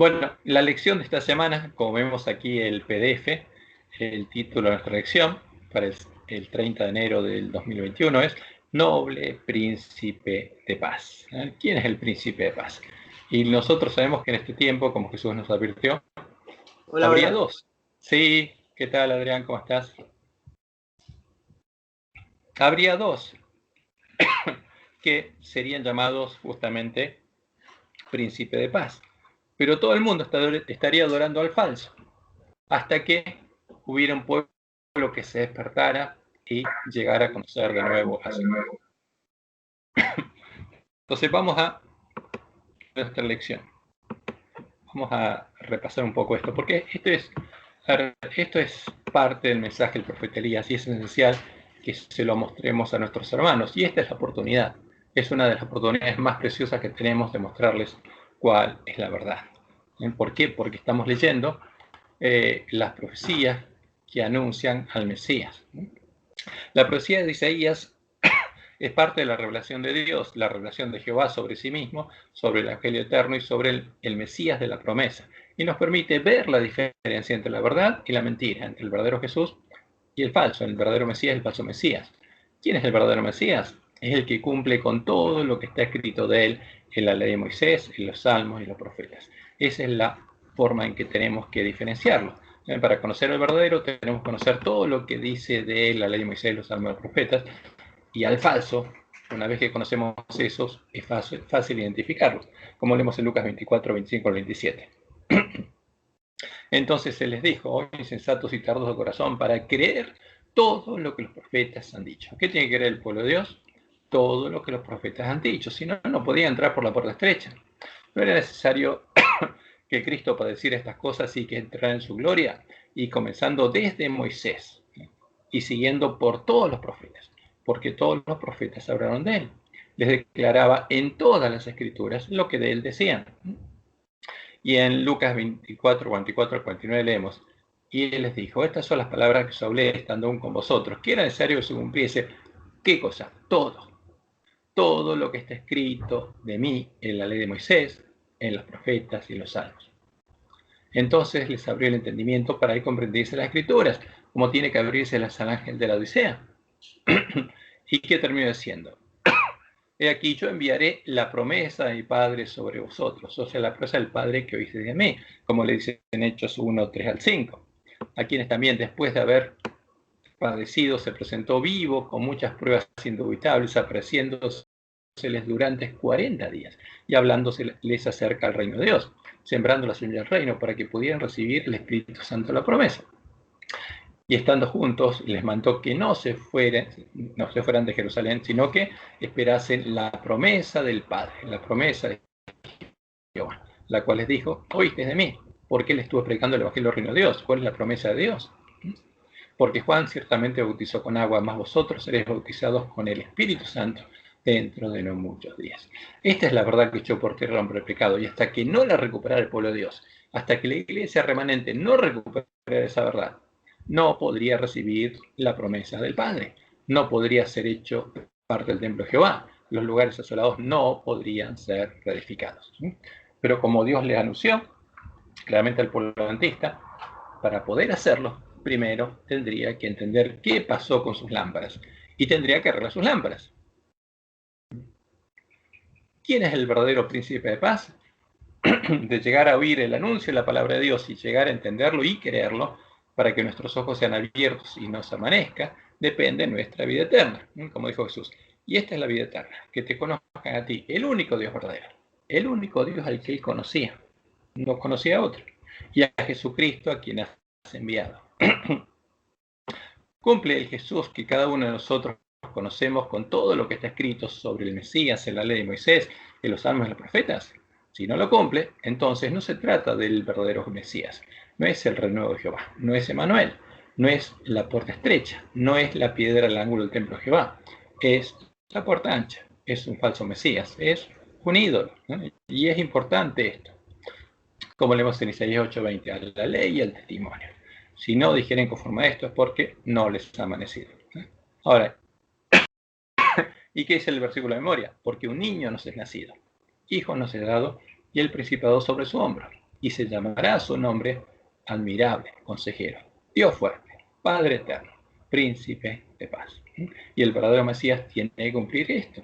Bueno, la lección de esta semana, como vemos aquí el PDF, el título de nuestra lección para el 30 de enero del 2021 es Noble Príncipe de Paz. ¿Quién es el Príncipe de Paz? Y nosotros sabemos que en este tiempo, como Jesús nos advirtió, Hola, habría hola. dos. Sí, ¿qué tal, Adrián? ¿Cómo estás? Habría dos que serían llamados justamente Príncipe de Paz. Pero todo el mundo estaría adorando al falso, hasta que hubiera un pueblo que se despertara y llegara a conocer de nuevo a su nuevo. Entonces vamos a nuestra lección. Vamos a repasar un poco esto, porque esto es parte del mensaje del profeta Elías y es esencial que se lo mostremos a nuestros hermanos. Y esta es la oportunidad. Es una de las oportunidades más preciosas que tenemos de mostrarles cuál es la verdad. ¿Por qué? Porque estamos leyendo las profecías que anuncian al Mesías. La profecía de Isaías es parte de la revelación de Dios, la revelación de Jehová sobre sí mismo, sobre el Evangelio eterno y sobre el Mesías de la promesa. Y nos permite ver la diferencia entre la verdad y la mentira, entre el verdadero Jesús y el falso, el verdadero Mesías y el falso Mesías. ¿Quién es el verdadero Mesías? Es el que cumple con todo lo que está escrito de él en la ley de Moisés, en los salmos y los profetas. Esa es la forma en que tenemos que diferenciarlo. Para conocer al verdadero tenemos que conocer todo lo que dice de él la ley de Moisés, los salmos y los profetas, y al falso, una vez que conocemos esos, es fácil identificarlos, como leemos en Lucas 24, 25 al 27. Entonces se les dijo, oh insensatos y tardos de corazón, para creer todo lo que los profetas han dicho. ¿Qué tiene que creer el pueblo de Dios? Todo lo que los profetas han dicho, si no, no podía entrar por la puerta estrecha. No era necesario que Cristo padeciera estas cosas y que entrara en su gloria, y comenzando desde Moisés y siguiendo por todos los profetas, porque todos los profetas hablaron de él. Les declaraba en todas las escrituras lo que de él decían. Y en Lucas 24, 44 al 49 leemos, y él les dijo, estas son las palabras que yo hablé estando aún con vosotros, que era necesario que se cumpliese, ¿qué cosa? Todo lo que está escrito de mí en la ley de Moisés, en los profetas y en los salmos. Entonces les abrió el entendimiento para que comprendiese las escrituras, como tiene que abrirse al ángel de la Odisea. ¿Y qué terminó diciendo? He aquí yo enviaré la promesa de mi Padre sobre vosotros, o sea, la promesa del Padre que oíste de mí, como le dicen en Hechos 1, 3 al 5, a quienes también después de haber padecido se presentó vivo con muchas pruebas indubitables, apareciéndoseles durante 40 días y hablándoseles acerca del reino de Dios, sembrando la semilla del reino para que pudieran recibir el Espíritu Santo de la promesa. Y estando juntos, les mandó que no se fueran de Jerusalén, sino que esperasen la promesa del Padre, la promesa de Jehová, la cual les dijo, oíste de mí, porque él estuvo predicando el Evangelio del Reino de Dios. ¿Cuál es la promesa de Dios? Porque Juan ciertamente bautizó con agua, mas vosotros seréis bautizados con el Espíritu Santo dentro de no muchos días. Esta es la verdad que echó por tierra el hombre el pecado, y hasta que no la recuperara el pueblo de Dios, hasta que la iglesia remanente no recupere esa verdad, no podría recibir la promesa del Padre, no podría ser hecho parte del templo de Jehová, los lugares asolados no podrían ser reedificados. Pero como Dios les anunció claramente al pueblo adventista, para poder hacerlo, primero tendría que entender qué pasó con sus lámparas y tendría que arreglar sus lámparas. ¿Quién es el verdadero príncipe de paz? De llegar a oír el anuncio de la palabra de Dios y llegar a entenderlo y creerlo para que nuestros ojos sean abiertos y nos amanezca, depende de nuestra vida eterna, como dijo Jesús. Y esta es la vida eterna, que te conozcan a ti, el único Dios verdadero, el único Dios al que él conocía, no conocía a otro, y a Jesucristo a quien has enviado. Cumple el Jesús que cada uno de nosotros conocemos con todo lo que está escrito sobre el Mesías en la ley de Moisés, en los salmos y los profetas. Si no lo cumple, entonces no se trata del verdadero Mesías. No es el renuevo de Jehová, no es Emmanuel, no es la puerta estrecha, no es la piedra al ángulo del templo de Jehová, es la puerta ancha, es un falso Mesías, es un ídolo, ¿no? Y es importante esto, como leemos en Isaías 8:20, a la ley y al testimonio. Si no dijeren conforme a esto es porque no les ha amanecido. Ahora, ¿y qué dice el versículo de memoria? Porque un niño nos es nacido, hijo nos es dado y el principado sobre su hombro. y se llamará a su nombre admirable, consejero, Dios fuerte, Padre eterno, príncipe de paz. Y el verdadero Mesías tiene que cumplir esto.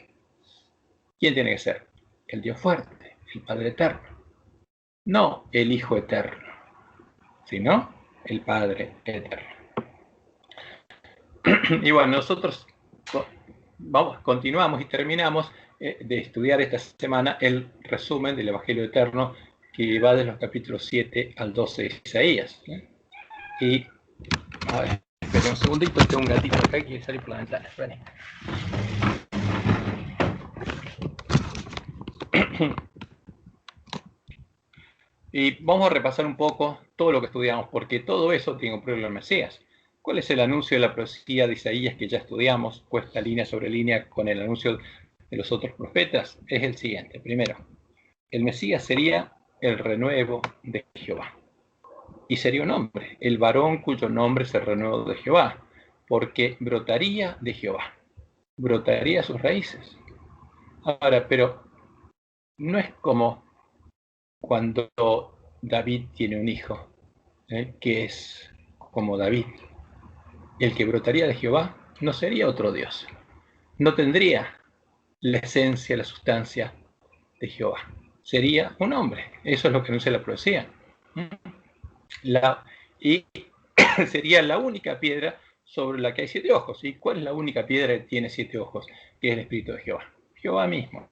¿Quién tiene que ser? El Dios fuerte, el Padre eterno. No el Hijo eterno, sino el Padre eterno. Y bueno, nosotros continuamos y terminamos de estudiar esta semana el resumen del Evangelio Eterno que va de los capítulos 7 al 12 de Isaías. Y, a ver, espera un segundito, tengo un gatito acá que quiere salir por la ventana. Vale. Y vamos a repasar un poco todo lo que estudiamos, porque todo eso tiene un problema en Mesías. ¿Cuál es el anuncio de la profecía de Isaías que ya estudiamos, puesta línea sobre línea con el anuncio de los otros profetas? Es el siguiente. Primero, el Mesías sería el renuevo de Jehová. Y sería un hombre, el varón cuyo nombre es el renuevo de Jehová, porque brotaría de Jehová, brotaría sus raíces. Ahora, pero no es como cuando David tiene un hijo, que es como David. El que brotaría de Jehová no sería otro Dios, no tendría la esencia, la sustancia de Jehová. Sería un hombre, eso es lo que anuncia la profecía. Y sería la única piedra sobre la que hay 7 ojos. ¿Y cuál es la única piedra que tiene 7 ojos? Que es el Espíritu de Jehová. Jehová mismo.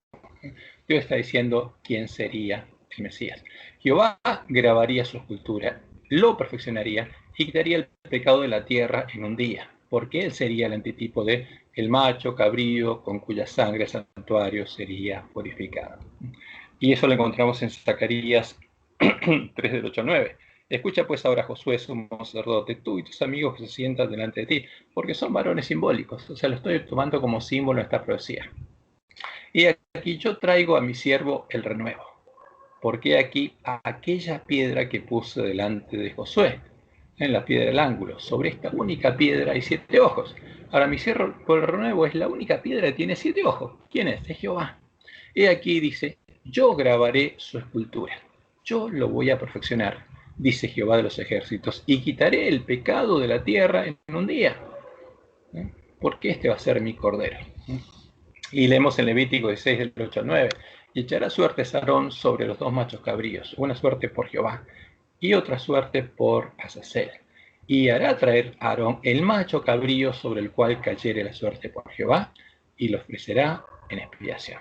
Dios está diciendo quién sería el Mesías. Jehová grabaría su escultura, lo perfeccionaría y quitaría el pecado de la tierra en un día, porque él sería el antitipo de el macho cabrío con cuya sangre el santuario sería purificado. Y eso lo encontramos en Zacarías 3 del 8 al 9. Escucha pues ahora, Josué, sumo sacerdote, tú y tus amigos que se sientan delante de ti, porque son varones simbólicos. O sea, lo estoy tomando como símbolo en esta profecía. Y aquí yo traigo a mi siervo el renuevo, porque aquí aquella piedra que puse delante de Josué, en la piedra del ángulo, sobre esta única piedra hay 7 ojos. Ahora mi siervo por el renuevo es la única piedra que tiene 7 ojos. ¿Quién es? Es Jehová. Y aquí dice, yo grabaré su escultura, yo lo voy a perfeccionar, dice Jehová de los ejércitos, y quitaré el pecado de la tierra en un día, porque este va a ser mi cordero. Y leemos en Levítico 16, del 8 al 9, y echará suerte Aarón sobre los 2 machos cabríos, una suerte por Jehová, y otra suerte por Azazel. Y hará traer a Aarón el macho cabrío sobre el cual cayere la suerte por Jehová, y lo ofrecerá en expiación.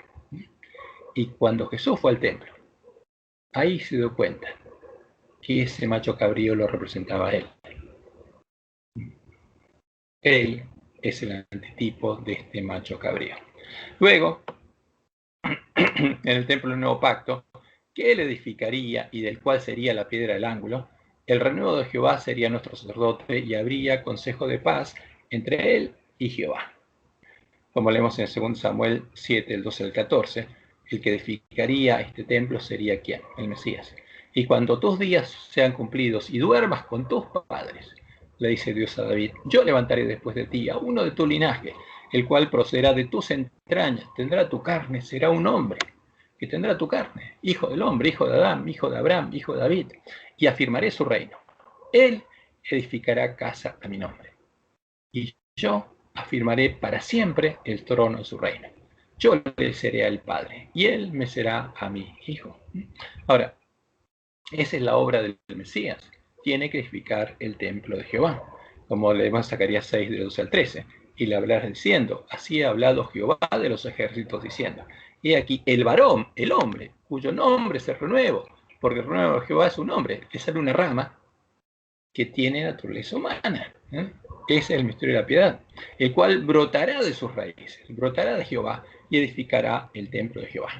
Y cuando Jesús fue al templo, ahí se dio cuenta que ese macho cabrío lo representaba a él. Él es el antitipo de este macho cabrío. Luego, en el templo del nuevo pacto, que él edificaría y del cual sería la piedra del ángulo, el renuevo de Jehová sería nuestro sacerdote y habría consejo de paz entre él y Jehová. Como leemos en 2 Samuel 7, del 12 al 14, el que edificaría este templo sería ¿quién? El Mesías. Y cuando tus días sean cumplidos y duermas con tus padres, le dice Dios a David, yo levantaré después de ti a uno de tu linaje, el cual procederá de tus entrañas, tendrá tu carne, será un hombre que tendrá tu carne, hijo del hombre, hijo de Adán, hijo de Abraham, hijo de David, y afirmaré su reino. Él edificará casa a mi nombre, y yo afirmaré para siempre el trono de su reino. Yo le seré al Padre, y él me será a mi hijo. Ahora, esa es la obra del Mesías. Tiene que edificar el templo de Jehová, como leemos en Zacarías 6, del 12 al 13. Y le hablarás diciendo, así ha hablado Jehová de los ejércitos diciendo, he aquí el varón, el hombre, cuyo nombre es el renuevo, porque el renuevo de Jehová es un hombre, le sale una rama que tiene naturaleza humana. Ese es el misterio de la piedad, el cual brotará de sus raíces, brotará de Jehová y edificará el templo de Jehová.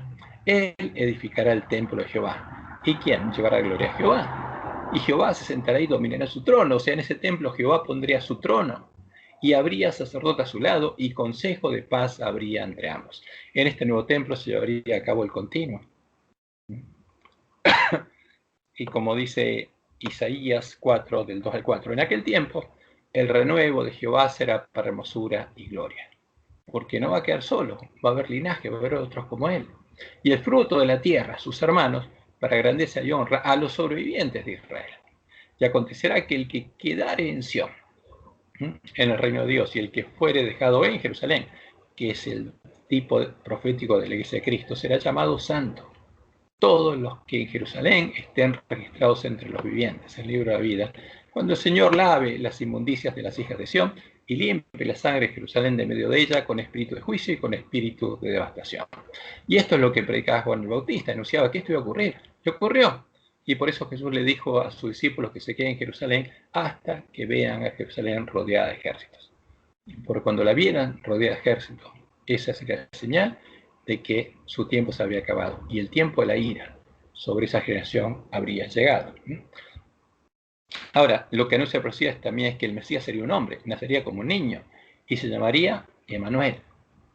Él edificará el templo de Jehová. ¿Y quién llevará gloria a Jehová? Y Jehová se sentará y dominará su trono. O sea, en ese templo Jehová pondría su trono. Y habría sacerdote a su lado y consejo de paz habría entre ambos. En este nuevo templo se llevaría a cabo el continuo. Y como dice Isaías 4, del 2 al 4, en aquel tiempo el renuevo de Jehová será para hermosura y gloria. Porque no va a quedar solo, va a haber linaje, va a haber otros como él. Y el fruto de la tierra, sus hermanos, para grandeza y honra a los sobrevivientes de Israel. Y acontecerá que el que quedare en Sión, en el reino de Dios, y el que fuere dejado en Jerusalén, que es el tipo profético de la iglesia de Cristo, será llamado santo. Todos los que en Jerusalén estén registrados entre los vivientes, el libro de la vida, cuando el Señor lave las inmundicias de las hijas de Sión y limpie la sangre de Jerusalén de medio de ella con espíritu de juicio y con espíritu de devastación. Y esto es lo que predicaba Juan el Bautista, anunciaba que esto iba a ocurrir. Y ocurrió. Y por eso Jesús le dijo a sus discípulos que se queden en Jerusalén hasta que vean a Jerusalén rodeada de ejércitos. Porque cuando la vieran rodeada de ejércitos, esa sería la señal de que su tiempo se había acabado y el tiempo de la ira sobre esa generación habría llegado. Ahora, lo que anuncia la profecía también es que el Mesías sería un hombre, nacería como un niño y se llamaría Emmanuel.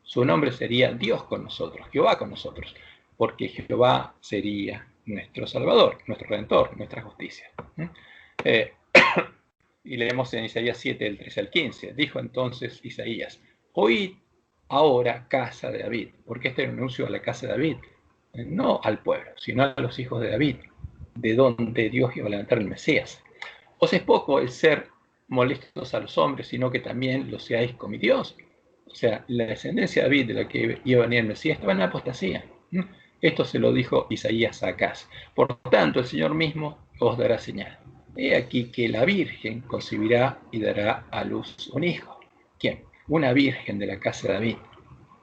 Su nombre sería Dios con nosotros, Jehová con nosotros, porque Jehová sería nuestro Salvador, nuestro Redentor, nuestra justicia. Y leemos en Isaías 7, del 13 al 15. Dijo entonces Isaías: oíd ahora, casa de David, porque este es un anuncio a la casa de David, no al pueblo, sino a los hijos de David, de donde Dios iba a levantar el Mesías. Os es poco el ser molestos a los hombres, sino que también lo seáis con mi Dios. O sea, la descendencia de David, de la que iba a venir el Mesías, estaba en la apostasía. Esto se lo dijo Isaías a Acaz. Por tanto, el Señor mismo os dará señal. He aquí que la Virgen concebirá y dará a luz un hijo. ¿Quién? Una virgen de la casa de David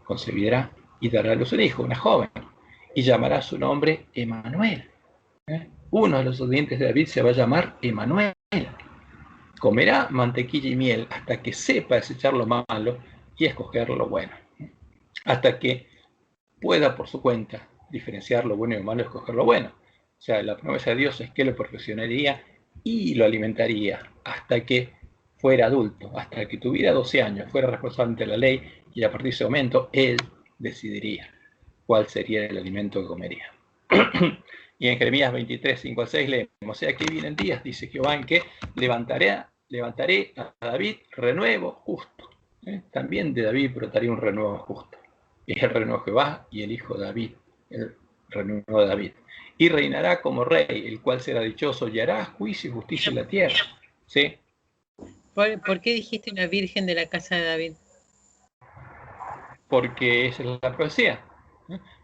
concebirá y dará a luz un hijo, una joven, y llamará su nombre Emmanuel. Uno de los descendientes de David se va a llamar Emmanuel. Comerá mantequilla y miel hasta que sepa desechar lo malo y escoger lo bueno. Hasta que pueda por su cuenta diferenciar lo bueno y lo malo y escoger lo bueno. O sea, la promesa de Dios es que lo perfeccionaría y lo alimentaría hasta que fuera adulto, hasta que tuviera 12 años, fuera responsable ante la ley, y a partir de ese momento él decidiría cuál sería el alimento que comería. Y en Jeremías 23, 5 al 6 leemos: o sea, que vienen días, dice Jehová, en que levantaré a David renuevo justo. También de David brotaría un renuevo justo. Es el renuevo de Jehová y el hijo de David, el renuevo de David. Y reinará como rey, el cual será dichoso y hará juicio y justicia en la tierra. ¿Sí? ¿Por qué dijiste una virgen de la casa de David? Porque esa es la profecía.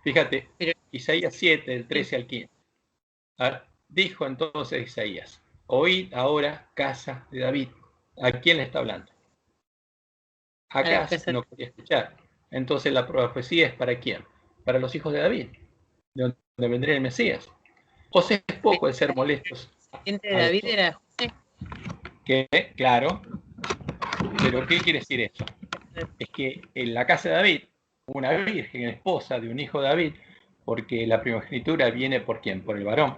Fíjate, pero Isaías 7, del 13 al 15. Dijo entonces Isaías: oíd ahora, casa de David. ¿A quién le está hablando? Acá no quería escuchar. Entonces la profecía es ¿para quién? Para los hijos de David, de donde vendría el Mesías. O sea, es poco el ser molestos. ¿El de David era José? Que, claro, pero ¿qué quiere decir eso? Es que en la casa de David, una virgen, esposa de un hijo de David, porque la primogenitura viene ¿por quién? Por el varón.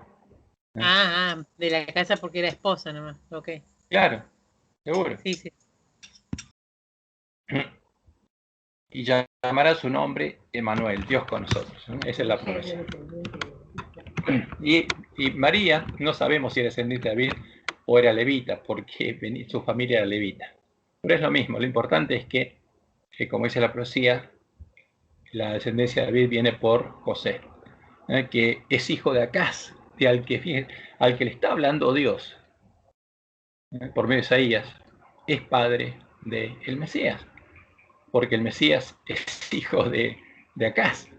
De la casa porque era esposa nomás, ok. Claro, seguro. Sí, sí. Y llamará su nombre Emmanuel, Dios con nosotros. Esa es la promesa. Y María, no sabemos si era descendiente de David o era levita, porque su familia era levita. Pero es lo mismo, lo importante es que como dice la profecía, la descendencia de David viene por José, que es hijo de Acaz, al que le está hablando Dios, por medio de Isaías, es padre del Mesías, porque el Mesías es hijo de Acaz,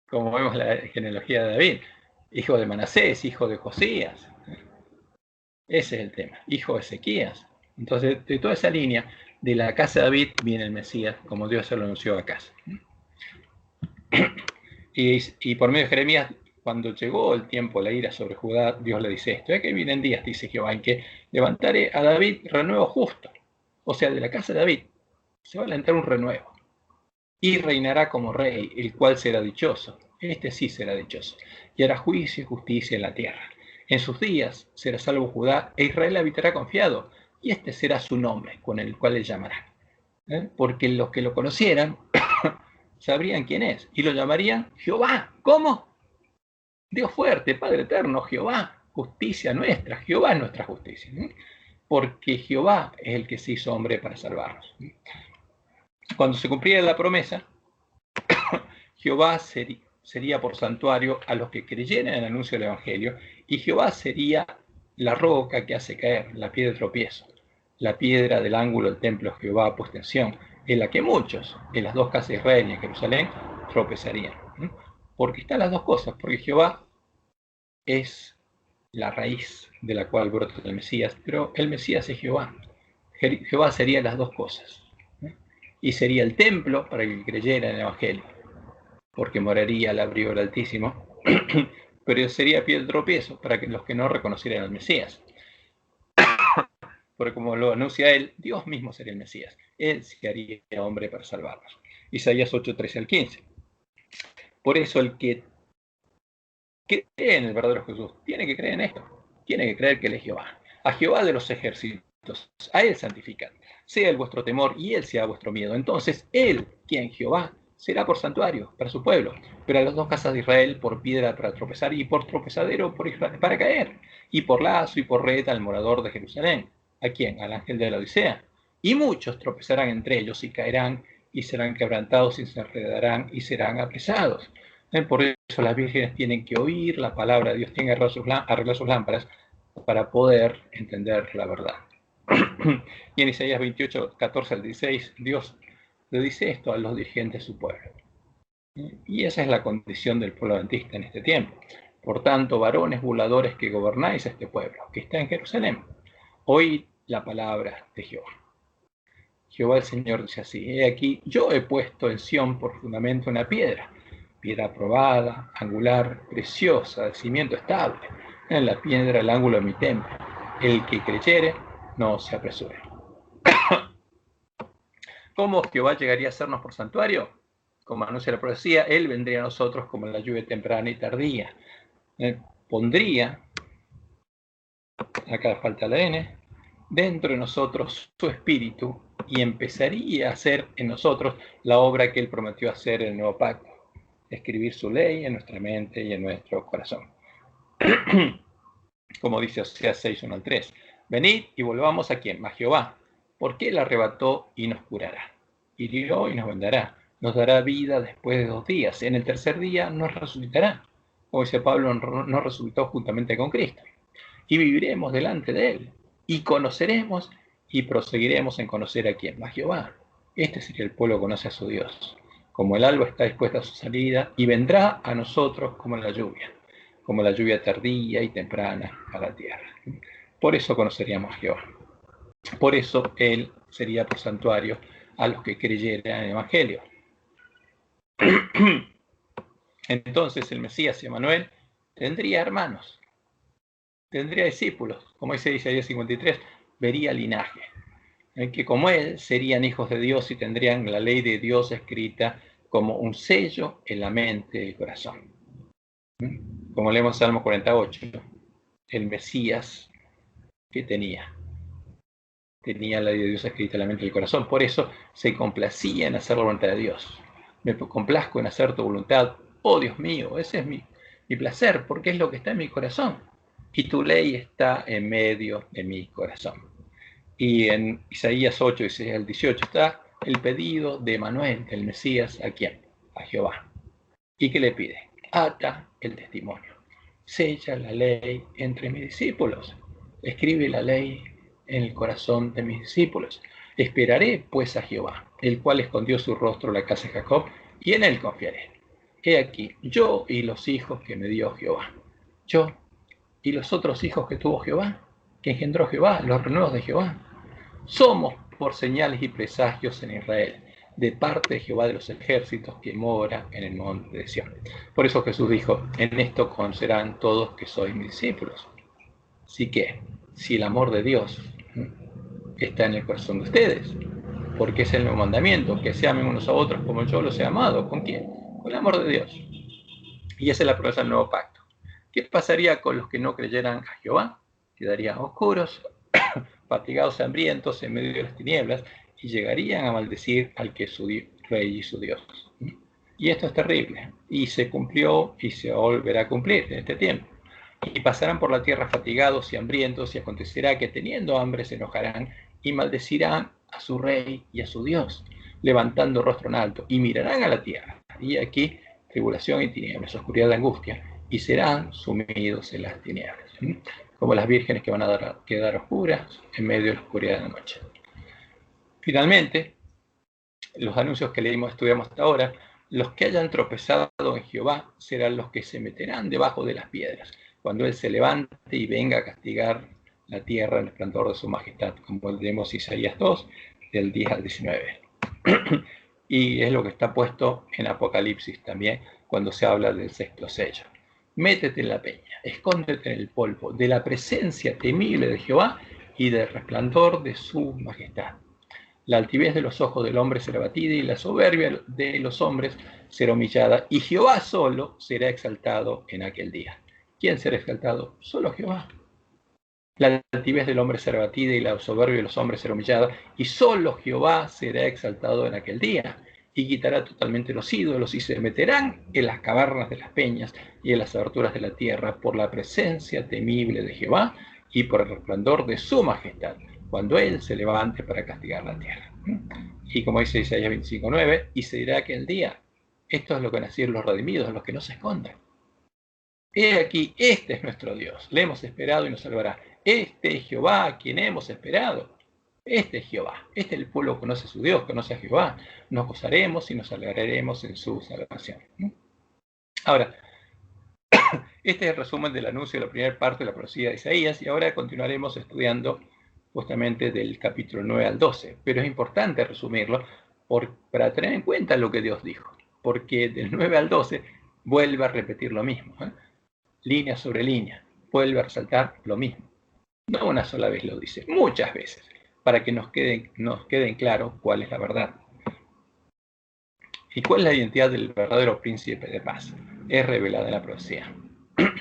como vemos la genealogía de David, hijo de Manasés, hijo de Josías. Ese es el tema, hijo de Ezequías. Entonces, de toda esa línea, de la casa de David viene el Mesías, como Dios se lo anunció a Acaz. Y por medio de Jeremías, cuando llegó el tiempo, la ira sobre Judá, Dios le dice esto: que vienen días, dice Jehová, en que levantaré a David renuevo justo. O sea, de la casa de David se va a levantar un renuevo. Y reinará como rey, el cual será dichoso. Este sí será dichoso. Y hará juicio y justicia en la tierra. En sus días será salvo Judá, e Israel habitará confiado. Y este será su nombre, con el cual le llamará. Porque los que lo conocieran sabrían quién es, y lo llamarían Jehová. ¿Cómo? Dios fuerte, Padre eterno, Jehová, justicia nuestra. Jehová es nuestra justicia, porque Jehová es el que se hizo hombre para salvarnos. Cuando se cumpliera la promesa, Jehová sería por santuario a los que creyeran en el anuncio del Evangelio, y Jehová sería la roca que hace caer, la piedra de tropiezo, la piedra del ángulo del templo de Jehová puesta en Sión, en la que muchos, en las dos casas de Israel y en Jerusalén, tropezarían. Porque están las dos cosas, porque Jehová es la raíz de la cual brota el Mesías, pero el Mesías es Jehová. Jehová sería las dos cosas. Y sería el templo para el que creyera en el Evangelio, porque moraría al abrigo del Altísimo, pero sería piedra de tropiezo para que los que no reconocieran al Mesías. Porque como lo anuncia él, Dios mismo sería el Mesías. Él se haría hombre para salvarnos. Isaías 8, 13 al 15. Por eso el que cree en el verdadero Jesús tiene que creer en esto. Tiene que creer que él es Jehová. A Jehová de los ejércitos, a él santificad. Sea el vuestro temor y él sea vuestro miedo. Entonces él, quien Jehová, será por santuario para su pueblo, pero a las dos casas de Israel por piedra para tropezar y por tropezadero para caer, y por lazo y por red al morador de Jerusalén. ¿A quién? Al ángel de la Odisea. Y muchos tropezarán entre ellos y caerán y serán quebrantados y se enredarán y serán apresados. Por eso las vírgenes tienen que oír la palabra de Dios, tienen que arreglar sus lámparas para poder entender la verdad. Y en Isaías 28, 14 al 16, Dios le dice esto a los dirigentes de su pueblo. Y esa es la condición del pueblo adventista en este tiempo. Por tanto, varones burladores que gobernáis este pueblo, que está en Jerusalén, oíd la palabra de Jehová. Jehová el Señor dice así: he aquí, yo he puesto en Sión por fundamento una piedra aprobada, angular, preciosa, de cimiento estable, en la piedra el ángulo de mi templo. El que creyere, no se apresure. ¿Cómo Jehová llegaría a sernos por santuario? Como anuncia la profecía, él vendría a nosotros como la lluvia temprana y tardía. Pondría, acá falta la N, dentro de nosotros su espíritu y empezaría a hacer en nosotros la obra que él prometió hacer en el nuevo pacto: escribir su ley en nuestra mente y en nuestro corazón. Como dice Oseas 6, 1 al 3. Venid y volvamos a quién, a Jehová, porque él arrebató y nos curará, hirió y nos vendará, nos dará vida después de 2 días, en el tercer día nos resucitará, como dice Pablo, nos resucitó juntamente con Cristo, y viviremos delante de él, y conoceremos y proseguiremos en conocer a quién, a Jehová. Este sería el pueblo que conoce a su Dios. Como el alba está dispuesta a su salida, y vendrá a nosotros como la lluvia tardía y temprana a la tierra. Por eso conoceríamos a Jehová. Por eso él sería por santuario a los que creyeran en el Evangelio. Entonces el Mesías, Emmanuel, tendría hermanos, tendría discípulos, como dice Isaías 53, vería linaje, en que como él serían hijos de Dios y tendrían la ley de Dios escrita como un sello en la mente y el corazón. Como leemos en Salmo 48, el Mesías que tenía la ley de Dios escrita en la mente y el corazón. Por eso se complacía en hacer la voluntad de Dios. Me complazco en hacer tu voluntad, oh Dios mío, ese es mi placer, porque es lo que está en mi corazón. Y tu ley está en medio de mi corazón. Y en Isaías 8, 16 al 18 está el pedido de Emmanuel, el Mesías, ¿a quién? A Jehová. ¿Y qué le pide? Ata el testimonio, sella la ley entre mis discípulos, escribe la ley en el corazón de mis discípulos. Esperaré pues a Jehová, el cual escondió su rostro en la casa de Jacob, y en él confiaré. He aquí, yo y los hijos que me dio Jehová, yo y los otros hijos que tuvo Jehová, que engendró Jehová, los renuevos de Jehová, somos por señales y presagios en Israel, de parte de Jehová de los ejércitos que mora en el monte de Sión. Por eso Jesús dijo: en esto conocerán todos que sois mis discípulos. Así que, si el amor de Dios está en el corazón de ustedes, porque es el nuevo mandamiento, que se amen unos a otros como yo los he amado. ¿Con quién? Con el amor de Dios. Y esa es la promesa del nuevo pacto. ¿Qué pasaría con los que no creyeran a Jehová? Quedarían oscuros, fatigados, hambrientos, en medio de las tinieblas, y llegarían a maldecir al que es su rey y su Dios. Y esto es terrible, y se cumplió y se volverá a cumplir en este tiempo. Y pasarán por la tierra fatigados y hambrientos, y acontecerá que teniendo hambre se enojarán y maldecirán a su rey y a su Dios, levantando rostro en alto, y mirarán a la tierra. Y aquí tribulación y tinieblas, oscuridad y angustia, y serán sumidos en las tinieblas, como las vírgenes que van a quedar oscuras en medio de la oscuridad de la noche. Finalmente, los anuncios que estudiamos hasta ahora, los que hayan tropezado en Jehová serán los que se meterán debajo de las piedras, cuando Él se levante y venga a castigar la tierra en el esplendor de su majestad, como leemos Isaías 2, del 10 al 19. Y es lo que está puesto en Apocalipsis también, cuando se habla del sexto sello. Métete en la peña, escóndete en el polvo, de la presencia temible de Jehová y del resplandor de su majestad. La altivez de los ojos del hombre será batida y la soberbia de los hombres será humillada, y Jehová solo será exaltado en aquel día. ¿Quién será exaltado? Solo Jehová. La altivez del hombre será batida y la soberbia de los hombres será humillada, y solo Jehová será exaltado en aquel día, y quitará totalmente los ídolos, y se meterán en las cavernas de las peñas y en las aberturas de la tierra por la presencia temible de Jehová y por el resplandor de su majestad, cuando Él se levante para castigar la tierra. Y como dice Isaías 25:9, y se dirá aquel día, esto es lo que van a decir los redimidos, los que no se escondan. He aquí, este es nuestro Dios, le hemos esperado y nos salvará. Este es Jehová a quien hemos esperado. Este es Jehová, este es el pueblo que conoce a su Dios, conoce a Jehová. Nos gozaremos y nos alegraremos en su salvación. Ahora, este es el resumen del anuncio de la primera parte de la profecía de Isaías, y ahora continuaremos estudiando justamente del capítulo 9 al 12. Pero es importante resumirlo para tener en cuenta lo que Dios dijo, porque del 9 al 12 vuelve a repetir lo mismo, línea sobre línea, vuelve a resaltar lo mismo. No una sola vez lo dice, muchas veces, para que nos queden claro cuál es la verdad. ¿Y cuál es la identidad del verdadero príncipe de paz? Es revelada en la profecía. En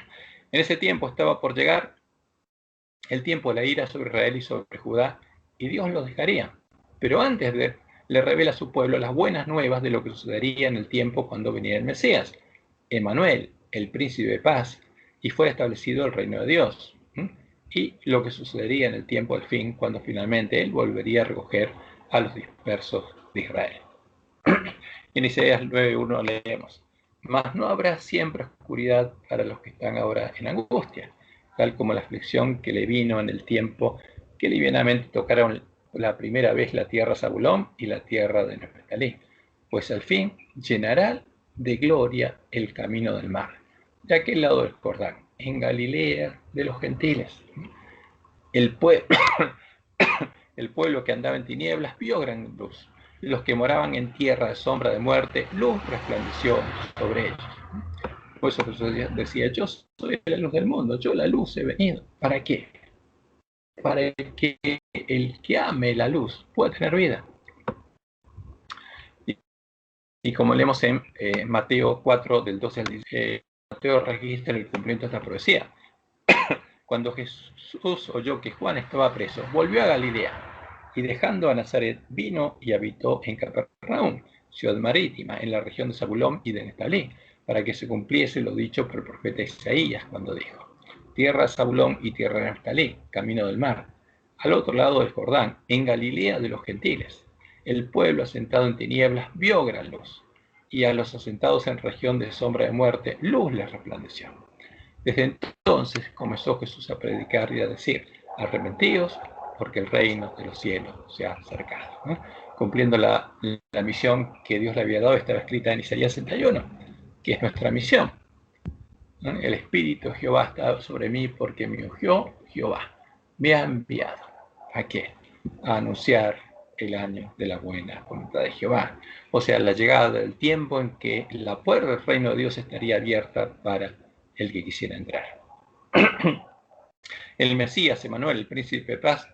ese tiempo estaba por llegar el tiempo de la ira sobre Israel y sobre Judá, y Dios los dejaría. Pero antes le revela a su pueblo las buenas nuevas de lo que sucedería en el tiempo cuando viniera el Mesías, Emmanuel, el príncipe de paz, y fue establecido el reino de Dios. Y lo que sucedería en el tiempo del fin, cuando finalmente Él volvería a recoger a los dispersos de Israel. En Isaías 9:1 leemos: mas no habrá siempre oscuridad para los que están ahora en angustia, tal como la aflicción que le vino en el tiempo que livianamente tocaron la primera vez la tierra de Zabulón y la tierra de Neftalí, pues al fin llenará de gloria el camino del mar, de aquel lado del Jordán, en Galilea de los gentiles. El pueblo que andaba en tinieblas vio gran luz. Los que moraban en tierra de sombra de muerte, luz resplandeció sobre ellos. Por eso Jesús decía: yo soy la luz del mundo, yo la luz he venido. ¿Para qué? Para que el que ame la luz pueda tener vida. Y como leemos en Mateo 4, del 12 al 16, Mateo registra el cumplimiento de esta profecía. Cuando Jesús oyó que Juan estaba preso, volvió a Galilea, y dejando a Nazaret, vino y habitó en Capernaum, ciudad marítima, en la región de Zabulón y de Neftalí, para que se cumpliese lo dicho por el profeta Isaías, cuando dijo: tierra de Zabulón y tierra de Neftalí, camino del mar, al otro lado del Jordán, en Galilea de los gentiles. El pueblo asentado en tinieblas vio gran luz, y a los asentados en región de sombra de muerte, luz les resplandeció. Desde entonces comenzó Jesús a predicar y a decir: arrepentíos, porque el reino de los cielos se ha acercado. Cumpliendo la misión que Dios le había dado, estaba escrita en Isaías 61, que es nuestra misión. El Espíritu de Jehová está sobre mí, porque me ungió Jehová. Me ha enviado. ¿A qué? A anunciar el año de la buena voluntad de Jehová. O sea, la llegada del tiempo en que la puerta del reino de Dios estaría abierta para el que quisiera entrar. El Mesías, Emmanuel, el príncipe de paz,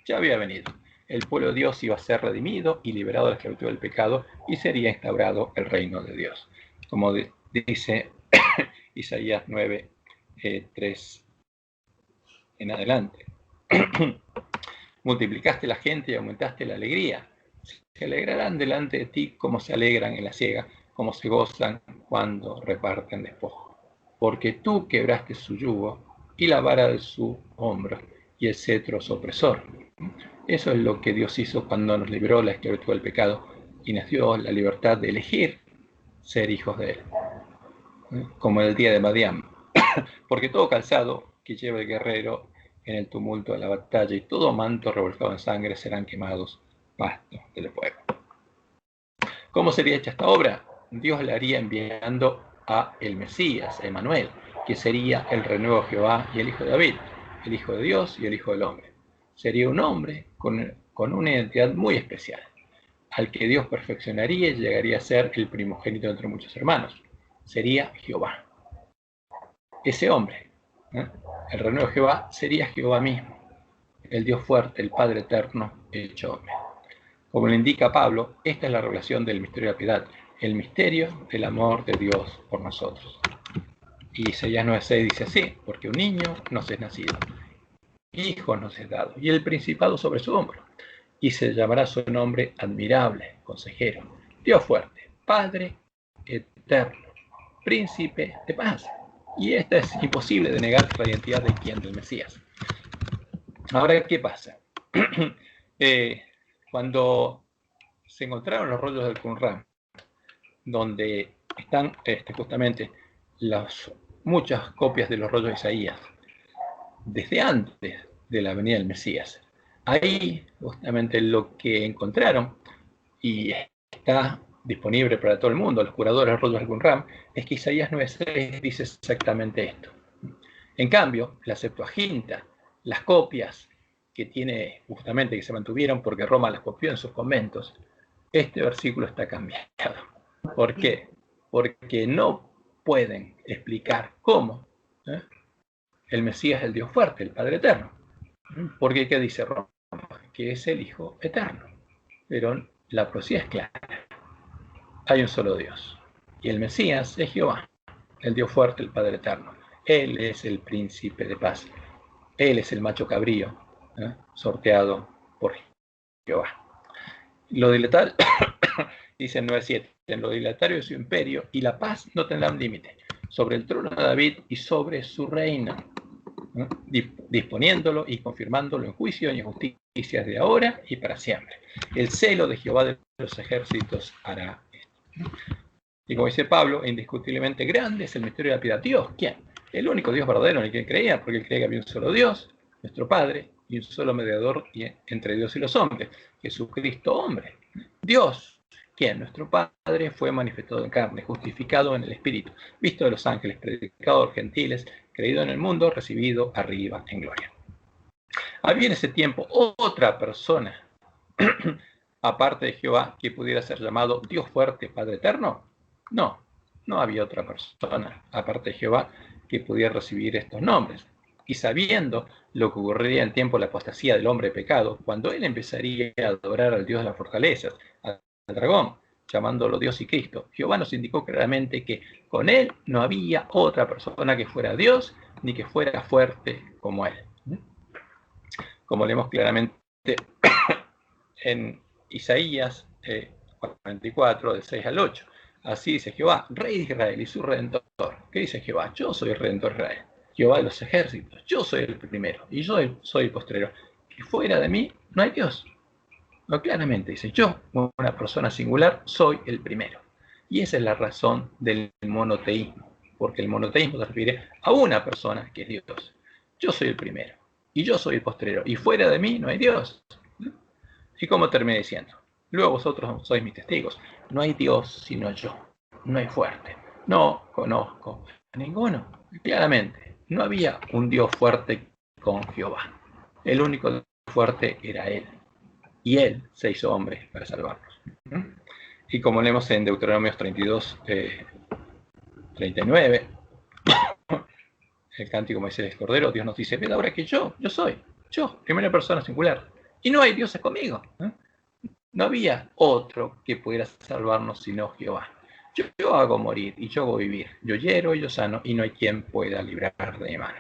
ya había venido. El pueblo de Dios iba a ser redimido y liberado de la esclavitud del pecado, y sería instaurado el reino de Dios. Como dice Isaías 9, 3 en adelante. Multiplicaste la gente y aumentaste la alegría. Se alegrarán delante de ti como se alegran en la siega, como se gozan cuando reparten despojo. Porque tú quebraste su yugo y la vara de su hombro y el cetro su opresor. Eso es lo que Dios hizo cuando nos libró de la esclavitud del pecado y nos dio la libertad de elegir ser hijos de él, como en el día de Madián. Porque todo calzado que lleva el guerrero en el tumulto de la batalla y todo manto revolcado en sangre serán quemados pasto del fuego. ¿Cómo sería hecha esta obra? Dios la haría enviando a el Mesías, a Emmanuel, que sería el renuevo de Jehová y el Hijo de David, el Hijo de Dios y el Hijo del Hombre. Sería un hombre con una identidad muy especial, al que Dios perfeccionaría y llegaría a ser el primogénito entre muchos hermanos. Sería Jehová. Ese hombre, el renuevo de Jehová, sería Jehová mismo, el Dios fuerte, el Padre eterno, hecho hombre. Como le indica Pablo, esta es la revelación del misterio de la piedad, el misterio del amor de Dios por nosotros. Y Isaías 9:6 dice así: porque un niño nos es nacido, hijo nos es dado, y el principado sobre su hombro, y se llamará su nombre admirable, consejero, Dios fuerte, Padre eterno, príncipe de paz. Y esta es imposible de negar la identidad de quién, del Mesías. Ahora, ¿qué pasa? Cuando se encontraron los rollos del Qumran, donde están justamente muchas copias de los rollos de Isaías, desde antes de la venida del Mesías, ahí justamente lo que encontraron, y está disponible para todo el mundo, los curadores de los rollos del Qumran, es que Isaías 9:6 dice exactamente esto. En cambio, la Septuaginta, las copias que tiene justamente, que se mantuvieron porque Roma las copió en sus conventos, este versículo está cambiado. ¿Por qué? Porque no pueden explicar cómo el Mesías es el Dios fuerte, el Padre eterno. Porque ¿qué dice Roma? Que es el Hijo eterno. Pero la profecía es clara. Hay un solo Dios. Y el Mesías es Jehová, el Dios fuerte, el Padre eterno. Él es el príncipe de paz. Él es el macho cabrío, sorteado por Jehová. Lo dilatario, dice en 9:7, en lo dilatario de su imperio y la paz no tendrán límite, sobre el trono de David y sobre su reino, disponiéndolo y confirmándolo en juicio y en justicia de ahora y para siempre. El celo de Jehová de los ejércitos hará esto. Y como dice Pablo, indiscutiblemente grande es el misterio de la piedad. ¿Dios quién? El único Dios verdadero en el que él creía, porque él creía que había un solo Dios, nuestro Padre, y un solo mediador entre Dios y los hombres, Jesucristo hombre. Dios, quien nuestro Padre, fue manifestado en carne, justificado en el Espíritu, visto de los ángeles, predicado a los gentiles, creído en el mundo, recibido arriba en gloria. Había en ese tiempo otra persona, aparte de Jehová, que pudiera ser llamado Dios fuerte, Padre eterno. No, no había otra persona, aparte de Jehová, que pudiera recibir estos nombres. Y sabiendo lo que ocurriría en tiempo de la apostasía del hombre pecado, cuando él empezaría a adorar al Dios de las fortalezas, al dragón, llamándolo Dios y Cristo, Jehová nos indicó claramente que con él no había otra persona que fuera Dios, ni que fuera fuerte como él. Como leemos claramente en Isaías 44, del 6 al 8. Así dice Jehová, Rey de Israel y su Redentor. ¿Qué dice Jehová? Yo soy el Redentor de Israel, Jehová de los ejércitos. Yo soy el primero y yo soy el postrero. Que fuera de mí no hay Dios. No, claramente dice, yo, una persona singular, soy el primero. Y esa es la razón del monoteísmo, porque el monoteísmo se refiere a una persona que es Dios. Yo soy el primero y yo soy el postrero. Y fuera de mí no hay Dios. ¿Y cómo termina diciendo? Luego vosotros sois mis testigos. No hay Dios sino yo. No hay fuerte. No conozco a ninguno. Claramente, no había un Dios fuerte con Jehová. El único fuerte era Él. Y Él se hizo hombre para salvarnos. Y como leemos en Deuteronomios 32, 39, el cántico Moisés Cordero, Dios nos dice, ved ahora que yo soy, yo, primera persona singular. Y no hay dioses conmigo. No había otro que pudiera salvarnos sino Jehová. Yo hago morir y yo hago vivir. Yo hiero y yo sano y no hay quien pueda librar de mi mano.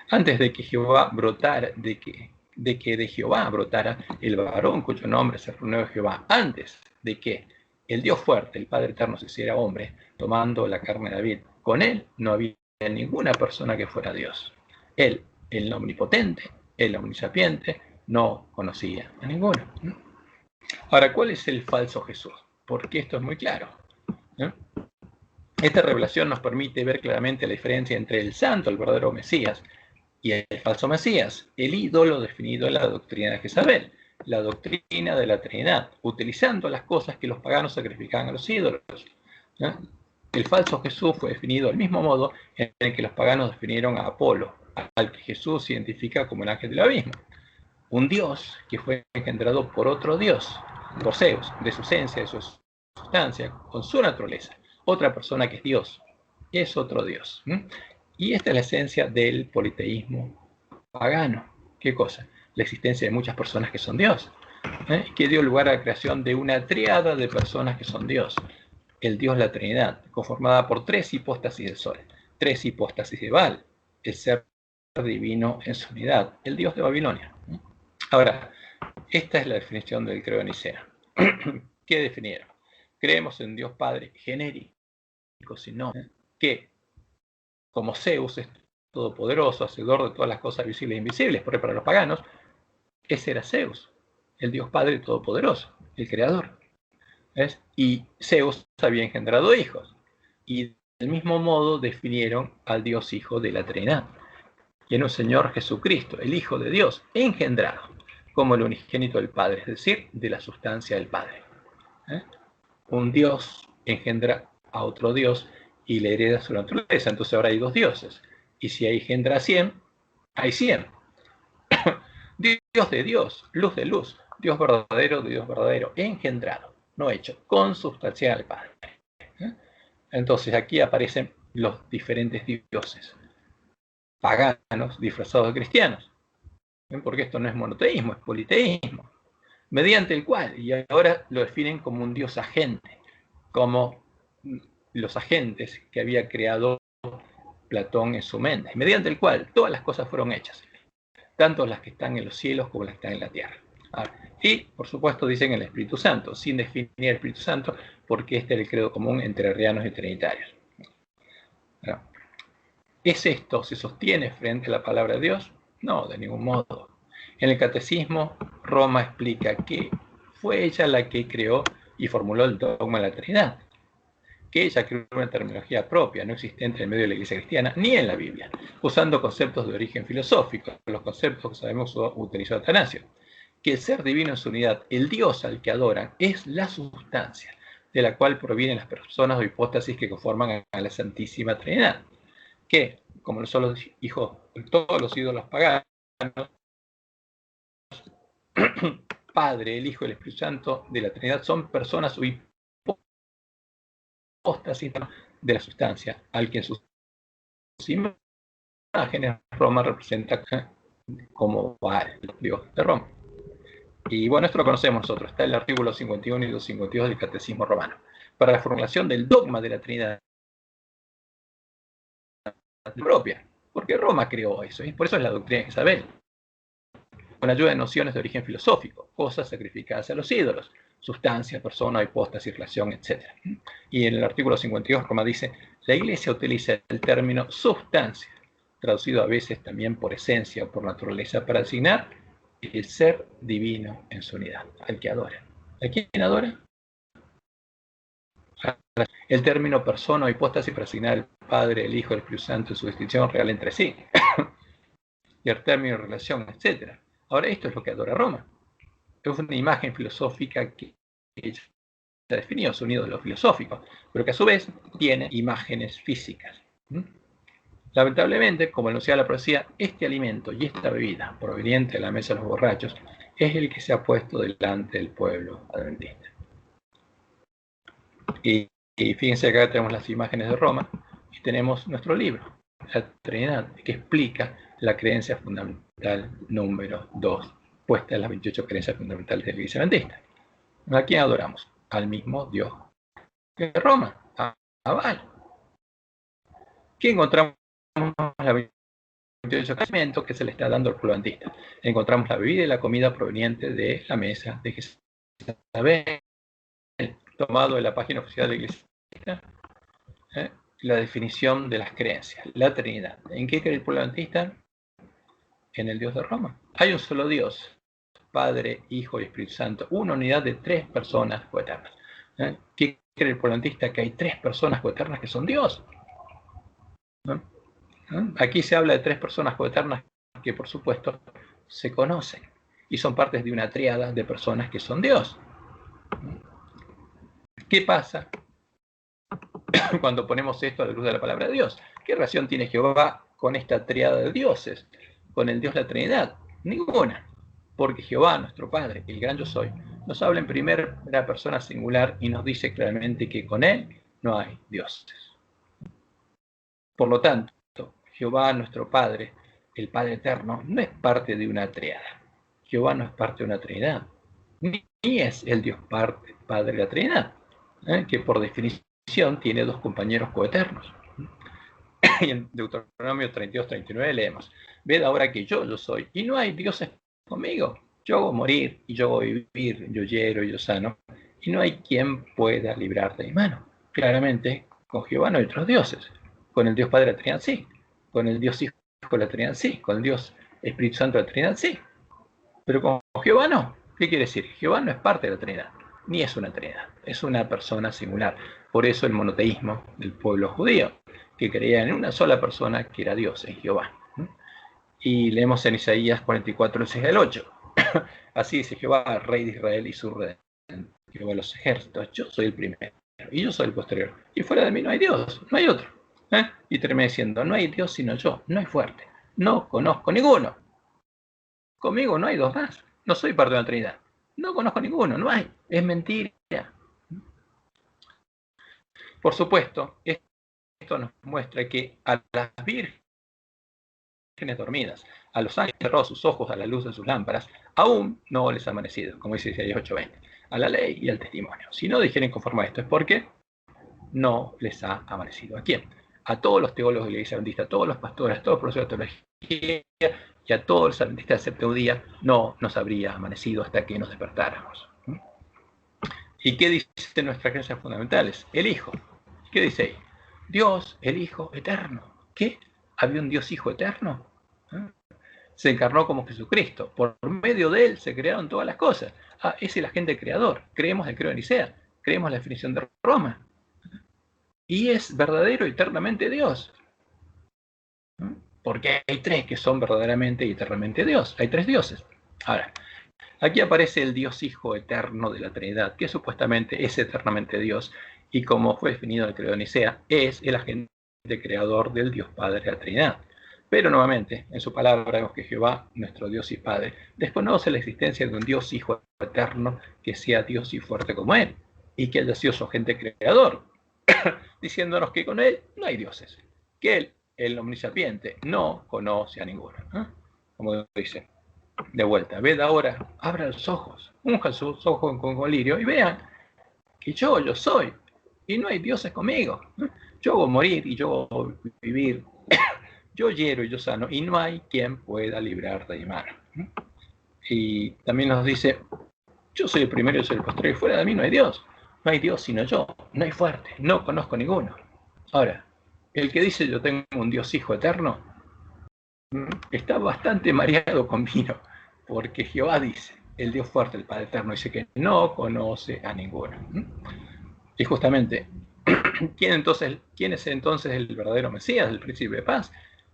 Antes de que Jehová brotara, de que de Jehová brotara el varón cuyo nombre se renueva Jehová, antes de que el Dios fuerte, el Padre eterno, se hiciera hombre, tomando la carne de David, con él no había ninguna persona que fuera Dios. Él, el omnipotente, el omnisapiente, no conocía a ninguno. Ahora, ¿cuál es el falso Jesús? Porque esto es muy claro. ¿eh? Esta revelación nos permite ver claramente la diferencia entre el santo, el verdadero Mesías, y el falso Mesías, el ídolo definido en la doctrina de Jezabel, la doctrina de la Trinidad, utilizando las cosas que los paganos sacrificaban a los ídolos. ¿Eh? El falso Jesús fue definido del mismo modo en el que los paganos definieron a Apolo, al que Jesús identifica como el ángel del abismo. Un Dios que fue engendrado por otro Dios, por Zeus, de su esencia, de su sustancia, con su naturaleza. Otra persona que es Dios, es otro Dios. Y esta es la esencia del politeísmo pagano. ¿Qué cosa? La existencia de muchas personas que son Dios, que dio lugar a la creación de una triada de personas que son Dios. El Dios, la Trinidad, conformada por tres hipóstasis del Sol, tres hipóstasis de Baal, el ser divino en su unidad, el Dios de Babilonia. Ahora, esta es la definición del credo de Nicea. ¿Qué definieron? Creemos en Dios Padre genérico, sino que, como Zeus es todopoderoso, hacedor de todas las cosas visibles e invisibles, porque para los paganos, ese era Zeus, el Dios Padre todopoderoso, el creador. ¿Ves? Y Zeus había engendrado hijos. Y del mismo modo definieron al Dios Hijo de la Trinidad, y en un Señor Jesucristo, el Hijo de Dios, engendrado, como el unigénito del Padre, es decir, de la sustancia del Padre. Un Dios engendra a otro Dios y le hereda su naturaleza. Entonces ahora hay dos dioses. Y si engendra 100, hay 100. Dios de Dios, luz de luz, Dios verdadero de Dios verdadero, engendrado, no hecho, consubstancial al Padre. Entonces aquí aparecen los diferentes dioses, paganos disfrazados de cristianos, porque esto no es monoteísmo, es politeísmo, mediante el cual, y ahora lo definen como un Dios agente, como los agentes que había creado Platón en su mente, mediante el cual todas las cosas fueron hechas, tanto las que están en los cielos como las que están en la tierra. Y, por supuesto, dicen el Espíritu Santo, sin definir el Espíritu Santo, porque este es el credo común entre arrianos y trinitarios. ¿Es esto, se sostiene frente a la palabra de Dios? No, de ningún modo. En el Catecismo, Roma explica que fue ella la que creó y formuló el dogma de la Trinidad, que ella creó una terminología propia, no existente en medio de la Iglesia cristiana, ni en la Biblia, usando conceptos de origen filosófico, los conceptos que sabemos utilizó Atanasio, que el ser divino en su unidad, el Dios al que adoran, es la sustancia, de la cual provienen las personas o hipóstasis que conforman a la Santísima Trinidad, que, como son los hijos, todos los ídolos paganos, Padre, el Hijo y el Espíritu Santo de la Trinidad son personas o hipóstasis de la sustancia, al que en sus imágenes Roma representa como Baal, el Dios de Roma. Y bueno, esto lo conocemos nosotros, está en el artículo 51 y 252 del Catecismo Romano. Para la formulación del dogma de la Trinidad propia, porque Roma creó eso, y por eso es la doctrina de Jezabel, con ayuda de nociones de origen filosófico, cosas sacrificadas a los ídolos, sustancia, persona, hipóstasis, relación, etc. Y en el artículo 52, Roma dice, la Iglesia utiliza el término sustancia, traducido a veces también por esencia o por naturaleza, para designar el ser divino en su unidad, al que adora. ¿A quién adora? El término persona o hipóstasis para asignar al Padre, el Hijo, el Espíritu Santo en su distinción real entre sí. Y el término relación, etc. Ahora, esto es lo que adora Roma. Es una imagen filosófica que ella ha definido, su unido de lo filosófico, pero que a su vez tiene imágenes físicas. Lamentablemente, como anunciaba la profecía, este alimento y esta bebida proveniente de la mesa de los borrachos es el que se ha puesto delante del pueblo adventista. Y fíjense que acá tenemos las imágenes de Roma y tenemos nuestro libro, la Trinidad, que explica la creencia fundamental número 2, puesta en las 28 creencias fundamentales de la Iglesia Adventista. ¿A quién adoramos? Al mismo Dios de Roma, a Baal. ¿Qué encontramos en la 28 creencias que se le está dando al pueblo adventista? Encontramos la bebida y la comida proveniente de la mesa de Jezabel, tomado de la página oficial de la Iglesia Adventista. La definición de las creencias, la Trinidad. ¿En qué cree el pueblo adventista? En el Dios de Roma. Hay un solo Dios, Padre, Hijo y Espíritu Santo, una unidad de tres personas coeternas. ¿Qué cree el polantista que hay 3 personas coeternas que son Dios. ¿No? ¿No? Aquí se habla de 3 personas coeternas que, por supuesto, se conocen y son partes de una tríada de personas que son Dios. ¿Qué pasa cuando ponemos esto a la luz de la palabra de Dios? ¿Qué relación tiene Jehová con esta tríada de dioses, con el Dios de la Trinidad? Ninguna, porque Jehová, nuestro Padre, el gran yo soy, nos habla en primera persona singular y nos dice claramente que con él no hay dioses. Por lo tanto, Jehová, nuestro Padre, el Padre eterno, no es parte de una tríada. Jehová no es parte de una Trinidad, ni es el Dios Padre de la Trinidad, que por definición tiene 2 compañeros coeternos. Y en Deuteronomio 32-39 leemos: ved ahora que yo soy, y no hay dioses conmigo. Yo hago morir, y yo hago vivir, yo hiero y yo sano, y no hay quien pueda librar de mi mano. Claramente, con Jehová no hay otros dioses. Con el Dios Padre de la Trinidad sí, con el Dios Hijo de la Trinidad sí, con el Dios Espíritu Santo de la Trinidad sí, pero con Jehová no. ¿Qué quiere decir? Jehová no es parte de la Trinidad, ni es una Trinidad, es una persona singular. Por eso el monoteísmo del pueblo judío, que creía en una sola persona que era Dios, en Jehová. Y leemos en Isaías 44, el 6 al 8. Así dice Jehová, Rey de Israel y su Redentor, Jehová de los ejércitos: yo soy el primero y yo soy el posterior, y fuera de mí no hay Dios, no hay otro. Y termina diciendo: no hay Dios sino yo, no hay fuerte, no conozco ninguno. Conmigo no hay 2 más, no soy parte de la Trinidad, no conozco ninguno, no hay, es mentira. Por supuesto, esto nos muestra que a las vírgenes dormidas, a los ángeles cerrados sus ojos a la luz de sus lámparas, aún no les ha amanecido, como dice Isaías 8:20, a la ley y al testimonio. Si no dijeren conforme a esto, es porque no les ha amanecido. ¿A quién? A todos los teólogos de la Iglesia Adventista, a todos los pastores, a todos los profesores de teología y a todos los adventistas del séptimo día, no nos habría amanecido hasta que nos despertáramos. ¿Y qué dice nuestras creencias fundamentales? El Hijo. ¿Qué dice ahí? Dios, el Hijo eterno. ¿Qué? ¿Había un Dios Hijo eterno? Se encarnó como Jesucristo. Por medio de él se crearon todas las cosas. Ese es el agente creador. Creemos el credo de Nicea. Creemos la definición de Roma. Y es verdadero eternamente Dios. Porque hay 3 que son verdaderamente y eternamente Dios. Hay 3 dioses. Ahora, aquí aparece el Dios Hijo eterno de la Trinidad, que supuestamente es eternamente Dios, y como fue definido en el credo de Nicea, es el agente creador del Dios Padre de la Trinidad. Pero nuevamente, en su palabra vemos que Jehová, nuestro Dios y Padre, desconoce la existencia de un Dios Hijo eterno que sea Dios y fuerte como Él, y que haya sido su agente creador, diciéndonos que con Él no hay dioses, que Él, el omnisapiente, no conoce a ninguno. Como dice, de vuelta, ved ahora, abra los ojos, unjan sus ojos con colirio y vean que yo soy, y no hay dioses conmigo. Yo hago morir y yo hago vivir, yo hiero y yo sano, y no hay quien pueda librar de mi mano. Y también nos dice: yo soy el primero y yo soy el posterior, y fuera de mí no hay Dios. No hay Dios sino yo, no hay fuerte, no conozco ninguno. Ahora, el que dice yo tengo un Dios Hijo eterno, está bastante mareado con vino, porque Jehová dice, el Dios fuerte, el Padre eterno, dice que no conoce a ninguno. Y justamente, ¿quién es entonces el verdadero Mesías, el príncipe de paz?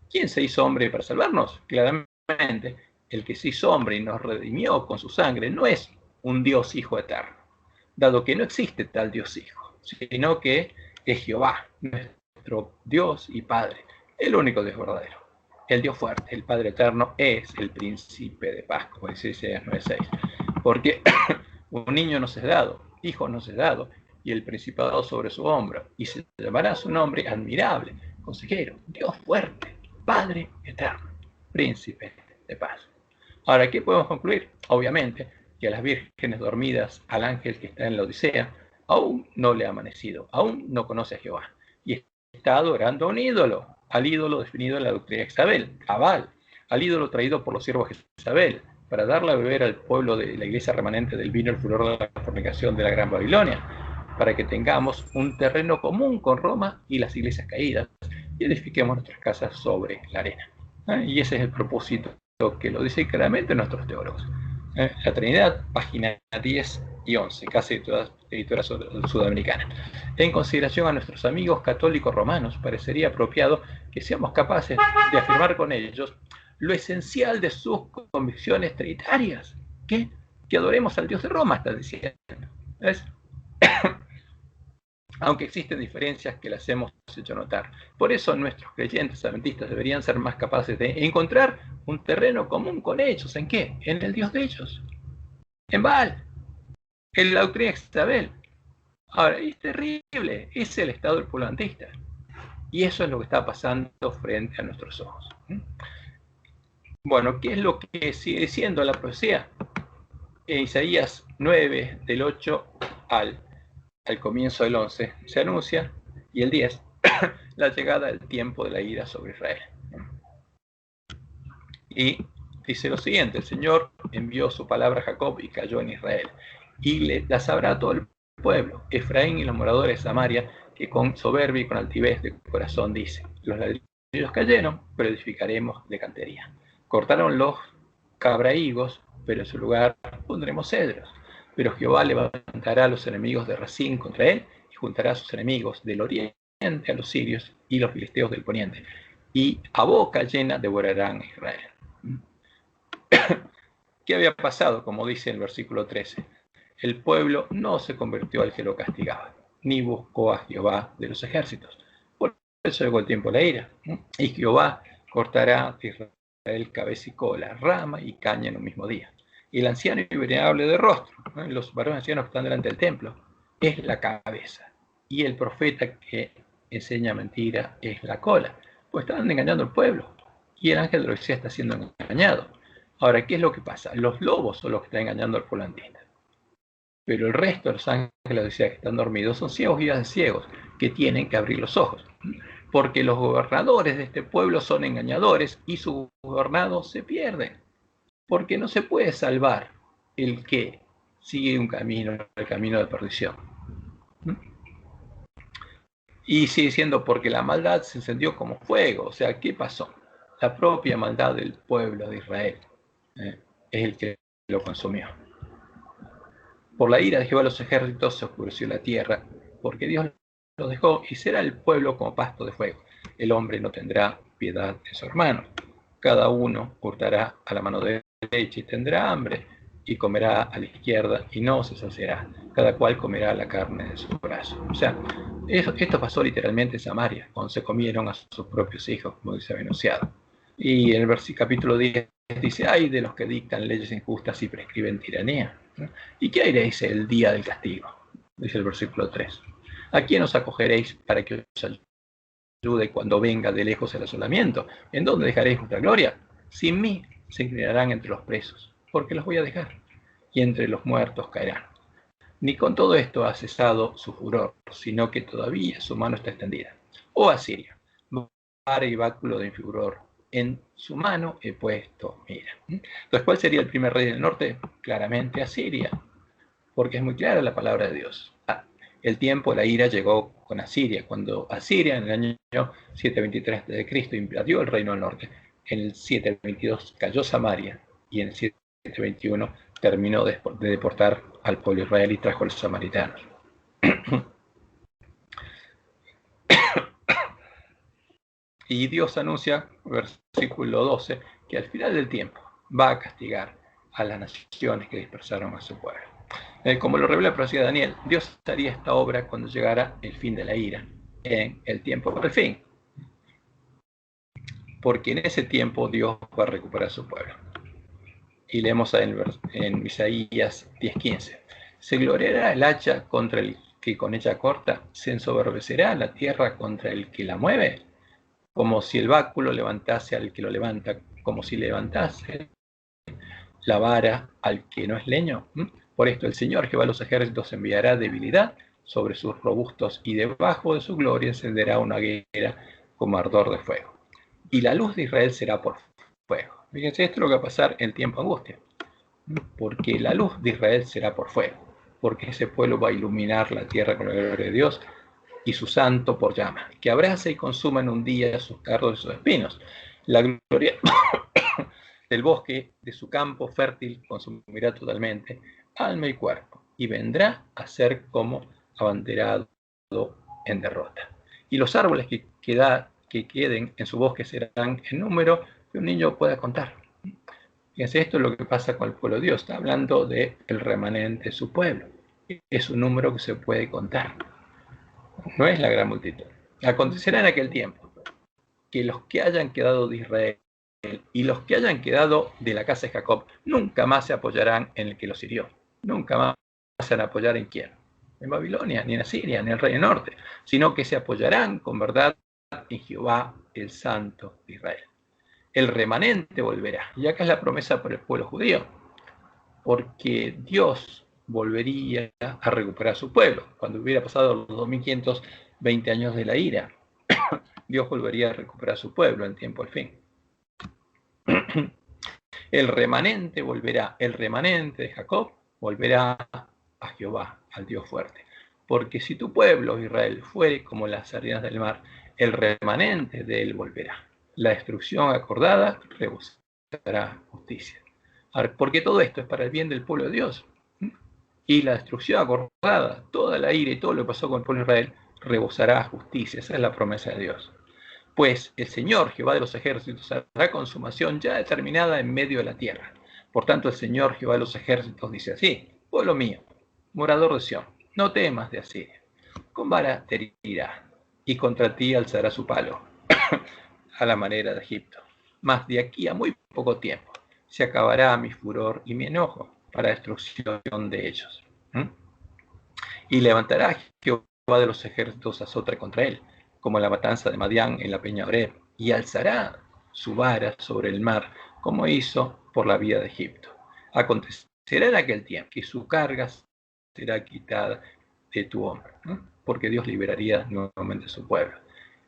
¿Quién se hizo hombre para salvarnos? Claramente, el que se hizo hombre y nos redimió con su sangre no es un Dios Hijo eterno, dado que no existe tal Dios Hijo, sino que es Jehová, nuestro Dios y Padre, el único Dios verdadero. El Dios fuerte, el Padre eterno, es el príncipe de paz, como dice Isaías 9:6. Porque un niño nos es dado, hijo nos es dado, y el principado sobre su hombro, y se llamará su nombre admirable, consejero, Dios fuerte, Padre eterno, príncipe de paz. Ahora, ¿qué podemos concluir? Obviamente, que a las vírgenes dormidas, al ángel que está en la Odisea, aún no le ha amanecido, aún no conoce a Jehová, y está adorando a un ídolo, al ídolo definido en la doctrina de Jezabel, a Baal, al ídolo traído por los siervos de Jezabel, para darle a beber al pueblo de la iglesia remanente del vino el furor de la fornicación de la Gran Babilonia, para que tengamos un terreno común con Roma y las iglesias caídas, y edifiquemos nuestras casas sobre la arena. Y ese es el propósito que lo dicen claramente nuestros teólogos. La Trinidad, página 10 y 11, casi toda editora sudamericana. En consideración a nuestros amigos católicos romanos, parecería apropiado que seamos capaces de afirmar con ellos lo esencial de sus convicciones trinitarias. ¿Qué? Que adoremos al Dios de Roma, está diciendo. ¿Ves? Aunque existen diferencias que las hemos hecho notar. Por eso nuestros creyentes adventistas deberían ser más capaces de encontrar un terreno común con ellos. ¿En qué? En el Dios de ellos. En Baal. En la doctrina de Isabel. Ahora, es terrible. Es el estado del pueblo adventista. Y eso es lo que está pasando frente a nuestros ojos. Bueno, ¿qué es lo que sigue diciendo la profecía? En Isaías 9, del 8 al comienzo del 11, se anuncia, y el 10, la llegada del tiempo de la ira sobre Israel. Y dice lo siguiente: el Señor envió su palabra a Jacob y cayó en Israel, y la sabrá todo el pueblo, Efraín y los moradores de Samaria, que con soberbia y con altivez de corazón dice: los ladrillos cayeron, pero edificaremos de cantería. Cortaron los cabrahigos, pero en su lugar pondremos cedros. Pero Jehová levantará a los enemigos de Racín contra él, y juntará a sus enemigos del oriente, a los sirios y los filisteos del poniente, y a boca llena devorarán a Israel. ¿Qué había pasado? Como dice el versículo 13. El pueblo no se convirtió al que lo castigaba, ni buscó a Jehová de los ejércitos. Por eso llegó el tiempo de la ira. Y Jehová cortará de Israel cabeza y cola, rama y caña en un mismo día. Y el anciano y venerable de rostro, los varones ancianos que están delante del templo, es la cabeza. Y el profeta que enseña mentira es la cola. Pues están engañando al pueblo. Y el ángel de la Odisea está siendo engañado. Ahora, ¿qué es lo que pasa? Los lobos son los que están engañando al pueblo andino. Pero el resto de los ángeles de la Odisea que están dormidos son ciegos y ciegos, que tienen que abrir los ojos. Porque los gobernadores de este pueblo son engañadores y sus gobernados se pierden. Porque no se puede salvar el que sigue un camino, el camino de perdición. Y sigue diciendo, porque la maldad se encendió como fuego. O sea, ¿qué pasó? La propia maldad del pueblo de Israel es el que lo consumió. Por la ira de Jehová los ejércitos se oscureció la tierra, porque Dios los dejó, y será el pueblo como pasto de fuego. El hombre no tendrá piedad de su hermano. Cada uno hurtará a la mano derecha y tendrá hambre, y comerá a la izquierda y no se saciará. Cada cual comerá la carne de su brazo. O sea, esto pasó literalmente en Samaria, cuando se comieron a sus propios hijos, como dice anunciado. Y en el capítulo 10 dice: ay de los que dictan leyes injustas y prescriben tiranía. ¿Y qué haréis el día del castigo? Dice el versículo 3. ¿A quién os acogeréis para que os ayude cuando venga de lejos el asolamiento? ¿En dónde dejaréis vuestra gloria? Sin mí se inclinarán entre los presos, porque los voy a dejar, y entre los muertos caerán. Ni con todo esto ha cesado su furor, sino que todavía su mano está extendida. Oh Asiria, vara y báculo de mi furor, en su mano he puesto mira. Entonces, ¿cuál sería el primer rey del norte? Claramente Asiria, porque es muy clara la palabra de Dios. El tiempo de la ira llegó con Asiria, cuando Asiria en el año 723 d.C. invadió el reino del norte. En el 722 cayó Samaria, y en el 721 terminó de deportar al pueblo de Israel y trajo a los samaritanos. Y Dios anuncia, versículo 12, que al final del tiempo va a castigar a las naciones que dispersaron a su pueblo. Como lo revela la profecía de Daniel, Dios haría esta obra cuando llegara el fin de la ira, en el tiempo del fin. Porque en ese tiempo Dios va a recuperar a su pueblo. Y leemos en Isaías 10:15. Se gloriará el hacha contra el que con ella corta, se ensoberbecerá la tierra contra el que la mueve, como si el báculo levantase al que lo levanta, como si levantase la vara al que no es leño. Por esto el Señor Jehová de los ejércitos enviará debilidad sobre sus robustos, y debajo de su gloria encenderá una hoguera como ardor de fuego. Y la luz de Israel será por fuego. Fíjense, esto es lo que va a pasar en el tiempo de angustia. Porque la luz de Israel será por fuego. Porque ese pueblo va a iluminar la tierra con la gloria de Dios, y su santo por llama, que abraza y consuma en un día sus cardos y sus espinos. La gloria El bosque de su campo fértil consumirá totalmente alma y cuerpo, y vendrá a ser como abanderado en derrota. Y los árboles que queden en su bosque serán en número que un niño pueda contar. Fíjense, esto es lo que pasa con el pueblo de Dios. Está hablando del remanente de su pueblo. Es un número que se puede contar. No es la gran multitud. Acontecerá en aquel tiempo que los que hayan quedado de Israel y los que hayan quedado de la casa de Jacob nunca más se apoyarán en el que los hirió. Nunca más se van a apoyar en quién. En Babilonia, ni en Asiria, ni en el Reino Norte, sino que se apoyarán con verdad en Jehová, el Santo de Israel. El remanente volverá. Y acá es la promesa por el pueblo judío, porque Dios volvería a recuperar su pueblo. Cuando hubiera pasado los 2520 años de la ira, Dios volvería a recuperar su pueblo en tiempo al fin. El remanente volverá, el remanente de Jacob volverá a Jehová, al Dios fuerte. Porque si tu pueblo, Israel, fuere como las arenas del mar, el remanente de él volverá. La destrucción acordada rebosará justicia. Porque todo esto es para el bien del pueblo de Dios. Y la destrucción acordada, toda la ira y todo lo que pasó con el pueblo de Israel, rebosará justicia. Esa es la promesa de Dios. Pues el Señor, Jehová de los ejércitos, hará consumación ya determinada en medio de la tierra. Por tanto, el Señor, Jehová de los ejércitos, dice así: pueblo mío, morador de Sión, no temas de Asiria. Con vara te herirá, y contra ti alzará su palo, a la manera de Egipto. Mas de aquí a muy poco tiempo se acabará mi furor y mi enojo para destrucción de ellos. Y levantará Jehová de los ejércitos azote contra él, como la matanza de Madián en la peña Oreb, y alzará su vara sobre el mar, como hizo por la vía de Egipto. Acontecerá en aquel tiempo que su carga será quitada de tu hombro, porque Dios liberaría nuevamente a su pueblo,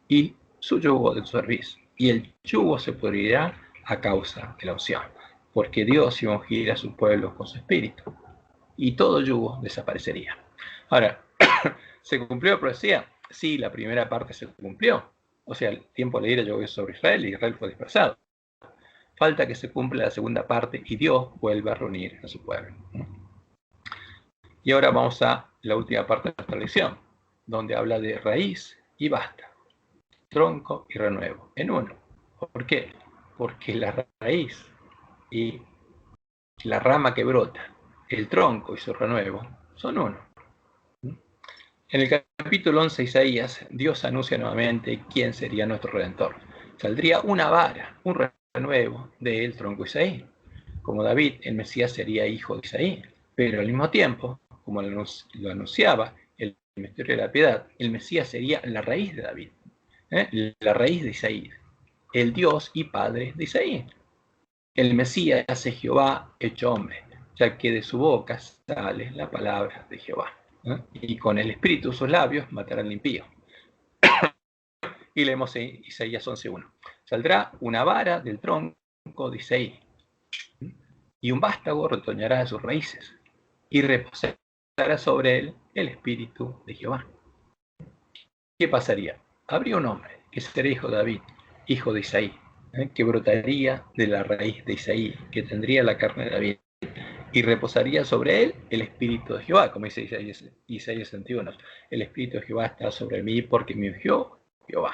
y su yugo de tu servicio, y el yugo se pudrirá a causa de la unción, porque Dios iba a ungir a su pueblo con su espíritu, y todo yugo desaparecería. Ahora, ¿se cumplió la profecía? Sí, la primera parte se cumplió. O sea, el tiempo de la ira llovió sobre Israel y Israel fue dispersado. Falta que se cumpla la segunda parte y Dios vuelva a reunir a su pueblo. Y ahora vamos a la última parte de nuestra lección, donde habla de raíz y basta, tronco y renuevo, en uno. ¿Por qué? Porque la raíz y la rama que brota, el tronco y su renuevo, son uno. En el capítulo 11 de Isaías, Dios anuncia nuevamente quién sería nuestro Redentor. Saldría una vara, un renuevo del tronco de Isaí. Como David, el Mesías sería hijo de Isaí, pero al mismo tiempo, como lo anunciaba el misterio de la piedad, el Mesías sería la raíz de David, la raíz de Isaí, el Dios y Padre de Isaí. El Mesías es Jehová hecho hombre, ya que de su boca sale la palabra de Jehová. Y con el espíritu de sus labios matará al impío. Y leemos en Isaías 11:1. Saldrá una vara del tronco de Isaí, y un vástago retoñará de sus raíces, y reposará sobre él el espíritu de Jehová. ¿Qué pasaría? Habría un hombre que sería hijo de David, hijo de Isaí, que brotaría de la raíz de Isaí, que tendría la carne de David, y reposaría sobre él el espíritu de Jehová, como dice Isaías 61. El espíritu de Jehová está sobre mí porque me ungió Jehová.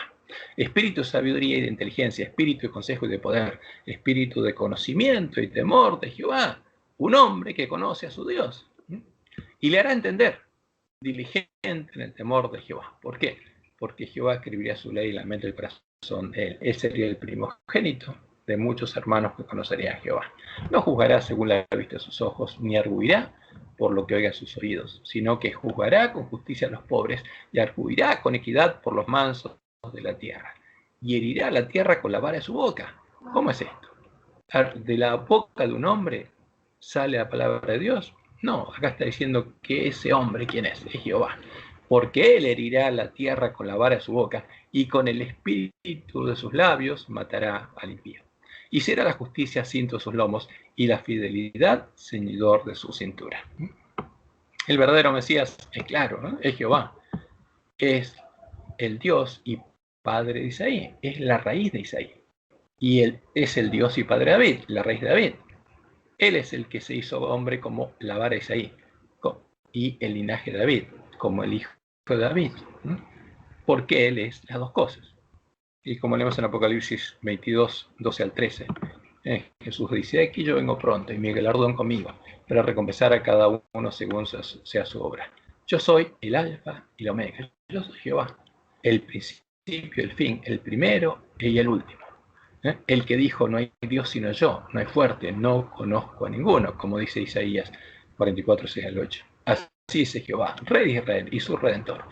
Espíritu de sabiduría y de inteligencia, espíritu de consejo y de poder, espíritu de conocimiento y temor de Jehová. Un hombre que conoce a su Dios. Y le hará entender, diligente en el temor de Jehová. ¿Por qué? Porque Jehová escribiría su ley en la mente del corazón de él. Él sería el primogénito de muchos hermanos que conocerían a Jehová. No juzgará según la vista de sus ojos, ni arguirá por lo que oigan sus oídos, sino que juzgará con justicia a los pobres y arguirá con equidad por los mansos de la tierra. Y herirá la tierra con la vara de su boca. ¿Cómo es esto? ¿De la boca de un hombre sale la palabra de Dios? No, acá está diciendo que ese hombre, ¿quién es? Es Jehová. Porque él herirá la tierra con la vara de su boca y con el espíritu de sus labios matará al impío. Y será la justicia cinto de sus lomos y la fidelidad ceñidor de su cintura. El verdadero Mesías es claro, ¿no? Es Jehová. Es el Dios y Padre de Isaí. Es la raíz de Isaí. Y Él es el Dios y Padre de David, la raíz de David. Él es el que se hizo hombre como la vara de Isaí, y el linaje de David, como el hijo de David. Porque Él es las dos cosas. Y como leemos en Apocalipsis 22, 12 al 13, Jesús dice, aquí yo vengo pronto y mi galardón conmigo, para recompensar a cada uno según sea su obra. Yo soy el alfa y el omega, yo soy Jehová, el principio, el fin, el primero y el último. El que dijo, no hay Dios sino yo, no hay fuerte, no conozco a ninguno, como dice Isaías 44, 6 al 8. Así dice Jehová, Rey de Israel y su Redentor,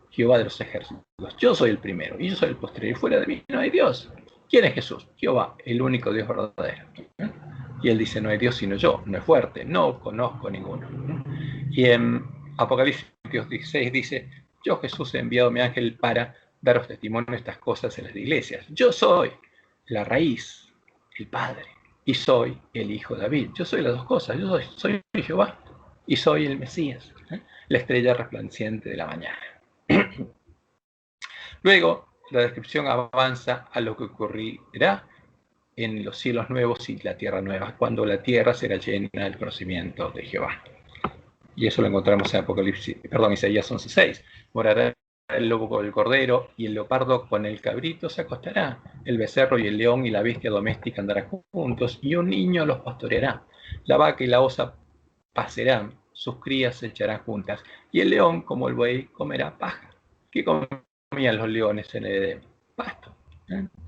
Jehová de los ejércitos. Yo soy el primero y yo soy el posterior, y fuera de mí no hay Dios. ¿Quién es Jesús? Jehová, el único Dios verdadero. Y él dice, no hay Dios sino yo, no es fuerte, no conozco a ninguno. Y en Apocalipsis 16 dice, yo Jesús he enviado a mi ángel para daros testimonio de estas cosas en las iglesias. Yo soy la raíz, el Padre, y soy el Hijo de David. Yo soy las dos cosas, yo soy Jehová y soy el Mesías, la estrella resplandeciente de la mañana. Luego, la descripción avanza a lo que ocurrirá en los cielos nuevos y la tierra nueva, cuando la tierra será llena del conocimiento de Jehová. Y eso lo encontramos en Isaías 11:6. Morará el lobo con el cordero, y el leopardo con el cabrito se acostará. El becerro y el león y la bestia doméstica andarán juntos, y un niño los pastoreará. La vaca y la osa pacerán, sus crías se echarán juntas, y el león, como el buey, comerá paja. ¿Qué comían los leones en el Edén? Pasto.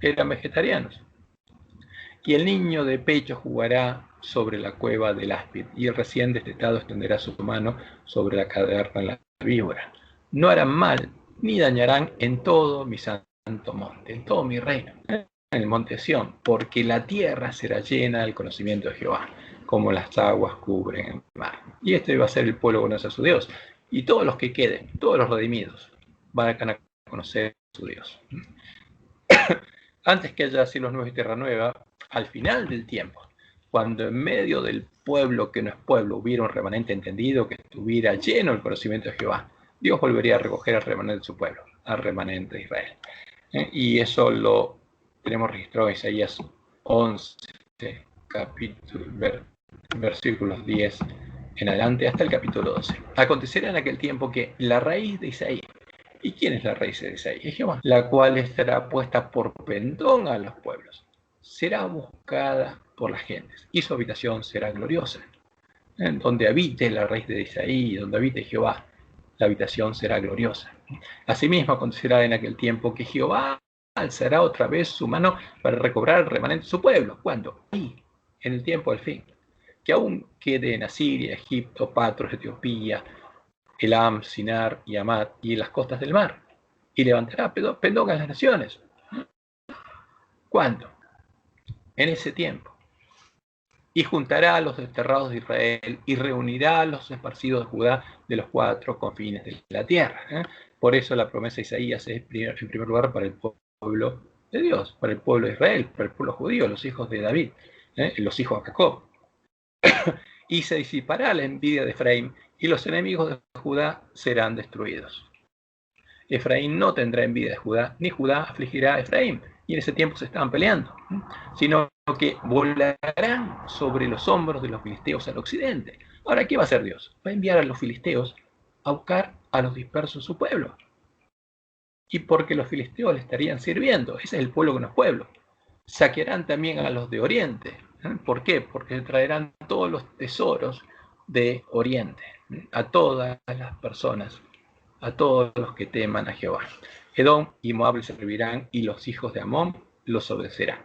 Eran vegetarianos. Y el niño de pecho jugará sobre la cueva del áspid, y el recién destetado extenderá su mano sobre la caverna de la víbora. No harán mal, ni dañarán en todo mi santo monte, en todo mi reino, en el monte Sión, porque la tierra será llena del conocimiento de Jehová, como las aguas cubren el mar. Y este va a ser el pueblo que conoce a su Dios. Y todos los que queden, todos los redimidos, van a conocer a su Dios. Antes que haya cielos nuevos y tierra nueva, al final del tiempo, cuando en medio del pueblo que no es pueblo hubiera un remanente entendido que estuviera lleno del conocimiento de Jehová, Dios volvería a recoger al remanente de su pueblo, al remanente de Israel. Y eso lo tenemos registrado en Isaías 11, capítulo, versículos 10 en adelante hasta el capítulo 12. Acontecerá en aquel tiempo que la raíz de Isaí, ¿y quién es la raíz de Isaí? Es Jehová, la cual estará puesta por pendón a los pueblos, será buscada por las gentes, y su habitación será gloriosa. En donde habite la raíz de Isaí, donde habite Jehová, la habitación será gloriosa. Asimismo acontecerá en aquel tiempo que Jehová alzará otra vez su mano para recobrar el remanente de su pueblo. ¿Cuándo? Ahí, en el tiempo del fin. Que aún quede en Asiria, Egipto, Patros, Etiopía, Elam, Sinar y Amad, y en las costas del mar. Y levantará pendón a las naciones. ¿Cuándo? En ese tiempo. Y juntará a los desterrados de Israel y reunirá a los esparcidos de Judá de los cuatro confines de la tierra. Por eso la promesa de Isaías es en primer lugar para el pueblo de Dios, para el pueblo de Israel, para el pueblo judío, los hijos de David, los hijos de Jacob. Y se disipará la envidia de Efraín y los enemigos de Judá serán destruidos. Efraín no tendrá envidia de Judá, ni Judá afligirá a Efraín. Y en ese tiempo se estaban peleando, sino que volarán sobre los hombros de los filisteos al occidente. Ahora, ¿qué va a hacer Dios? Va a enviar a los filisteos a buscar a los dispersos en su pueblo. Y porque los filisteos le estarían sirviendo, ese es el pueblo que no es pueblo. Saquearán también a los de Oriente. ¿Por qué? Porque traerán todos los tesoros de Oriente, a todas las personas, a todos los que teman a Jehová. Edom y Moab le servirán, y los hijos de Amón los obedecerán.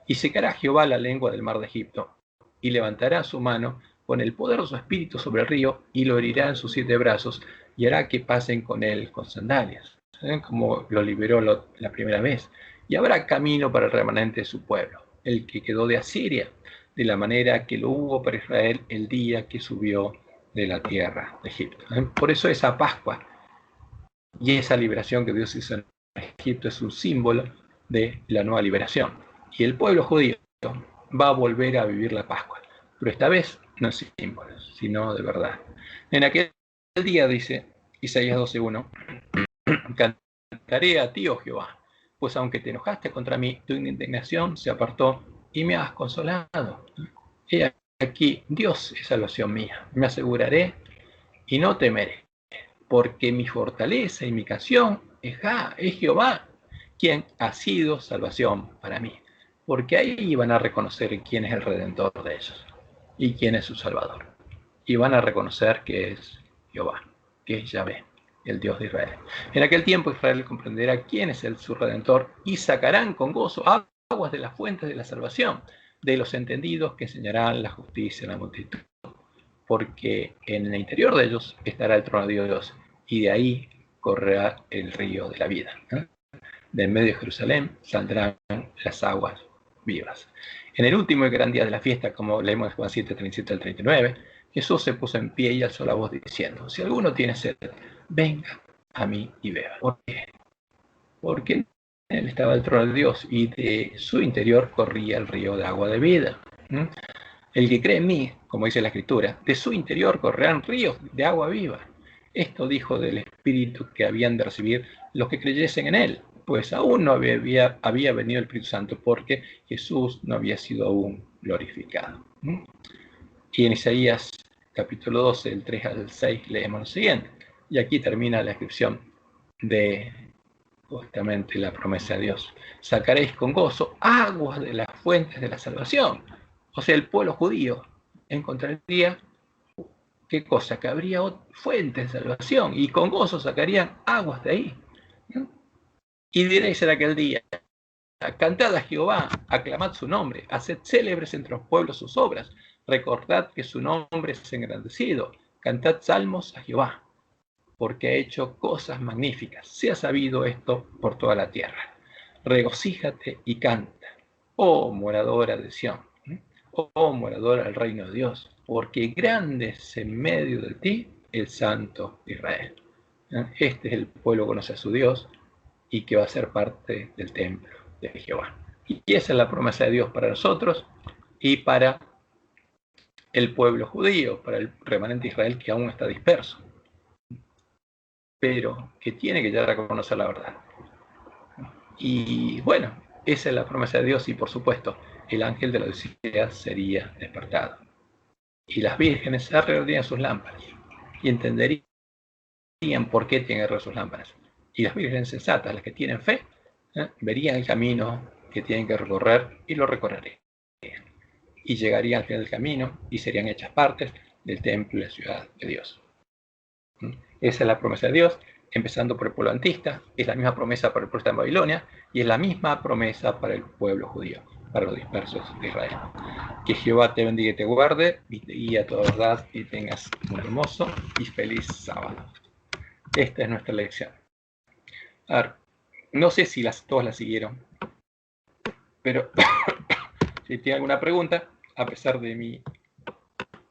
Y secará Jehová la lengua del mar de Egipto, y levantará su mano con el poder de su espíritu sobre el río, y lo herirá en sus 7 brazos, y hará que pasen con él con sandalias, como lo liberó la primera vez. Y habrá camino para el remanente de su pueblo, el que quedó de Asiria, de la manera que lo hubo para Israel el día que subió de la tierra de Egipto. Por eso esa Pascua y esa liberación que Dios hizo en Egipto es un símbolo de la nueva liberación. Y el pueblo judío va a volver a vivir la Pascua. Pero esta vez no es símbolo, sino de verdad. En aquel día, dice Isaías 12:1, cantaré a ti, oh Jehová, pues aunque te enojaste contra mí, tu indignación se apartó y me has consolado. He aquí, Dios es salvación mía. Me aseguraré y no temeré, porque mi fortaleza y mi canción es Jehová, quien ha sido salvación para mí. Porque ahí van a reconocer quién es el Redentor de ellos y quién es su Salvador. Y van a reconocer que es Jehová, que es Yahvé, el Dios de Israel. En aquel tiempo Israel comprenderá quién es su Redentor y sacarán con gozo aguas de las fuentes de la salvación, de los entendidos que enseñarán la justicia a la multitud. Porque en el interior de ellos estará el trono de Dios y de ahí correrá el río de la vida. De en medio de Jerusalén saldrán las aguas vivas. En el último y gran día de la fiesta, como leemos en Juan 7, 37 al 39, Jesús se puso en pie y alzó la voz diciendo: si alguno tiene sed, venga a mí y beba. ¿Por qué? Porque en él estaba el trono de Dios y de su interior corría el río de agua de vida. El que cree en mí, como dice la Escritura, de su interior correrán ríos de agua viva. Esto dijo del Espíritu que habían de recibir los que creyesen en él, pues aún no había venido el Espíritu Santo, porque Jesús no había sido aún glorificado. Y en Isaías capítulo 12, del 3 al 6, leemos lo siguiente. Y aquí termina la descripción de justamente la promesa de Dios. Sacaréis con gozo aguas de las fuentes de la salvación. O sea, el pueblo judío encontraría, ¿qué cosa? Que habría fuentes de salvación y con gozo sacarían aguas de ahí. Y diréis en aquel día: cantad a Jehová, aclamad su nombre, haced célebres entre los pueblos sus obras, recordad que su nombre es engrandecido, cantad salmos a Jehová, porque ha hecho cosas magníficas. Se ha sabido esto por toda la tierra. Regocíjate y canta, oh moradora de Sión, oh moradora del reino de Dios, porque grande es en medio de ti el Santo de Israel. Este es el pueblo que conoce a su Dios y que va a ser parte del templo de Jehová. Y esa es la promesa de Dios para nosotros y para el pueblo judío, para el remanente de Israel que aún está disperso, pero que tiene que llegar a conocer la verdad. Y bueno, esa es la promesa de Dios y por supuesto el ángel de la Odisea sería despertado. Y las vírgenes se alrededor sus lámparas y entenderían por qué tienen que alrededor sus lámparas. Y las vírgenes sensatas, las que tienen fe, verían el camino que tienen que recorrer y lo recorrerían. Y llegarían al final del camino y serían hechas partes del templo y la ciudad de Dios. Esa es la promesa de Dios, empezando por el pueblo antista, es la misma promesa para el pueblo de Babilonia y es la misma promesa para el pueblo judío, para los dispersos de Israel. Que Jehová te bendiga y te guarde y te guíe a toda verdad y tengas un hermoso y feliz sábado. Esta es nuestra lección. A ver, no sé si todos la siguieron, pero si tiene alguna pregunta, a pesar de mi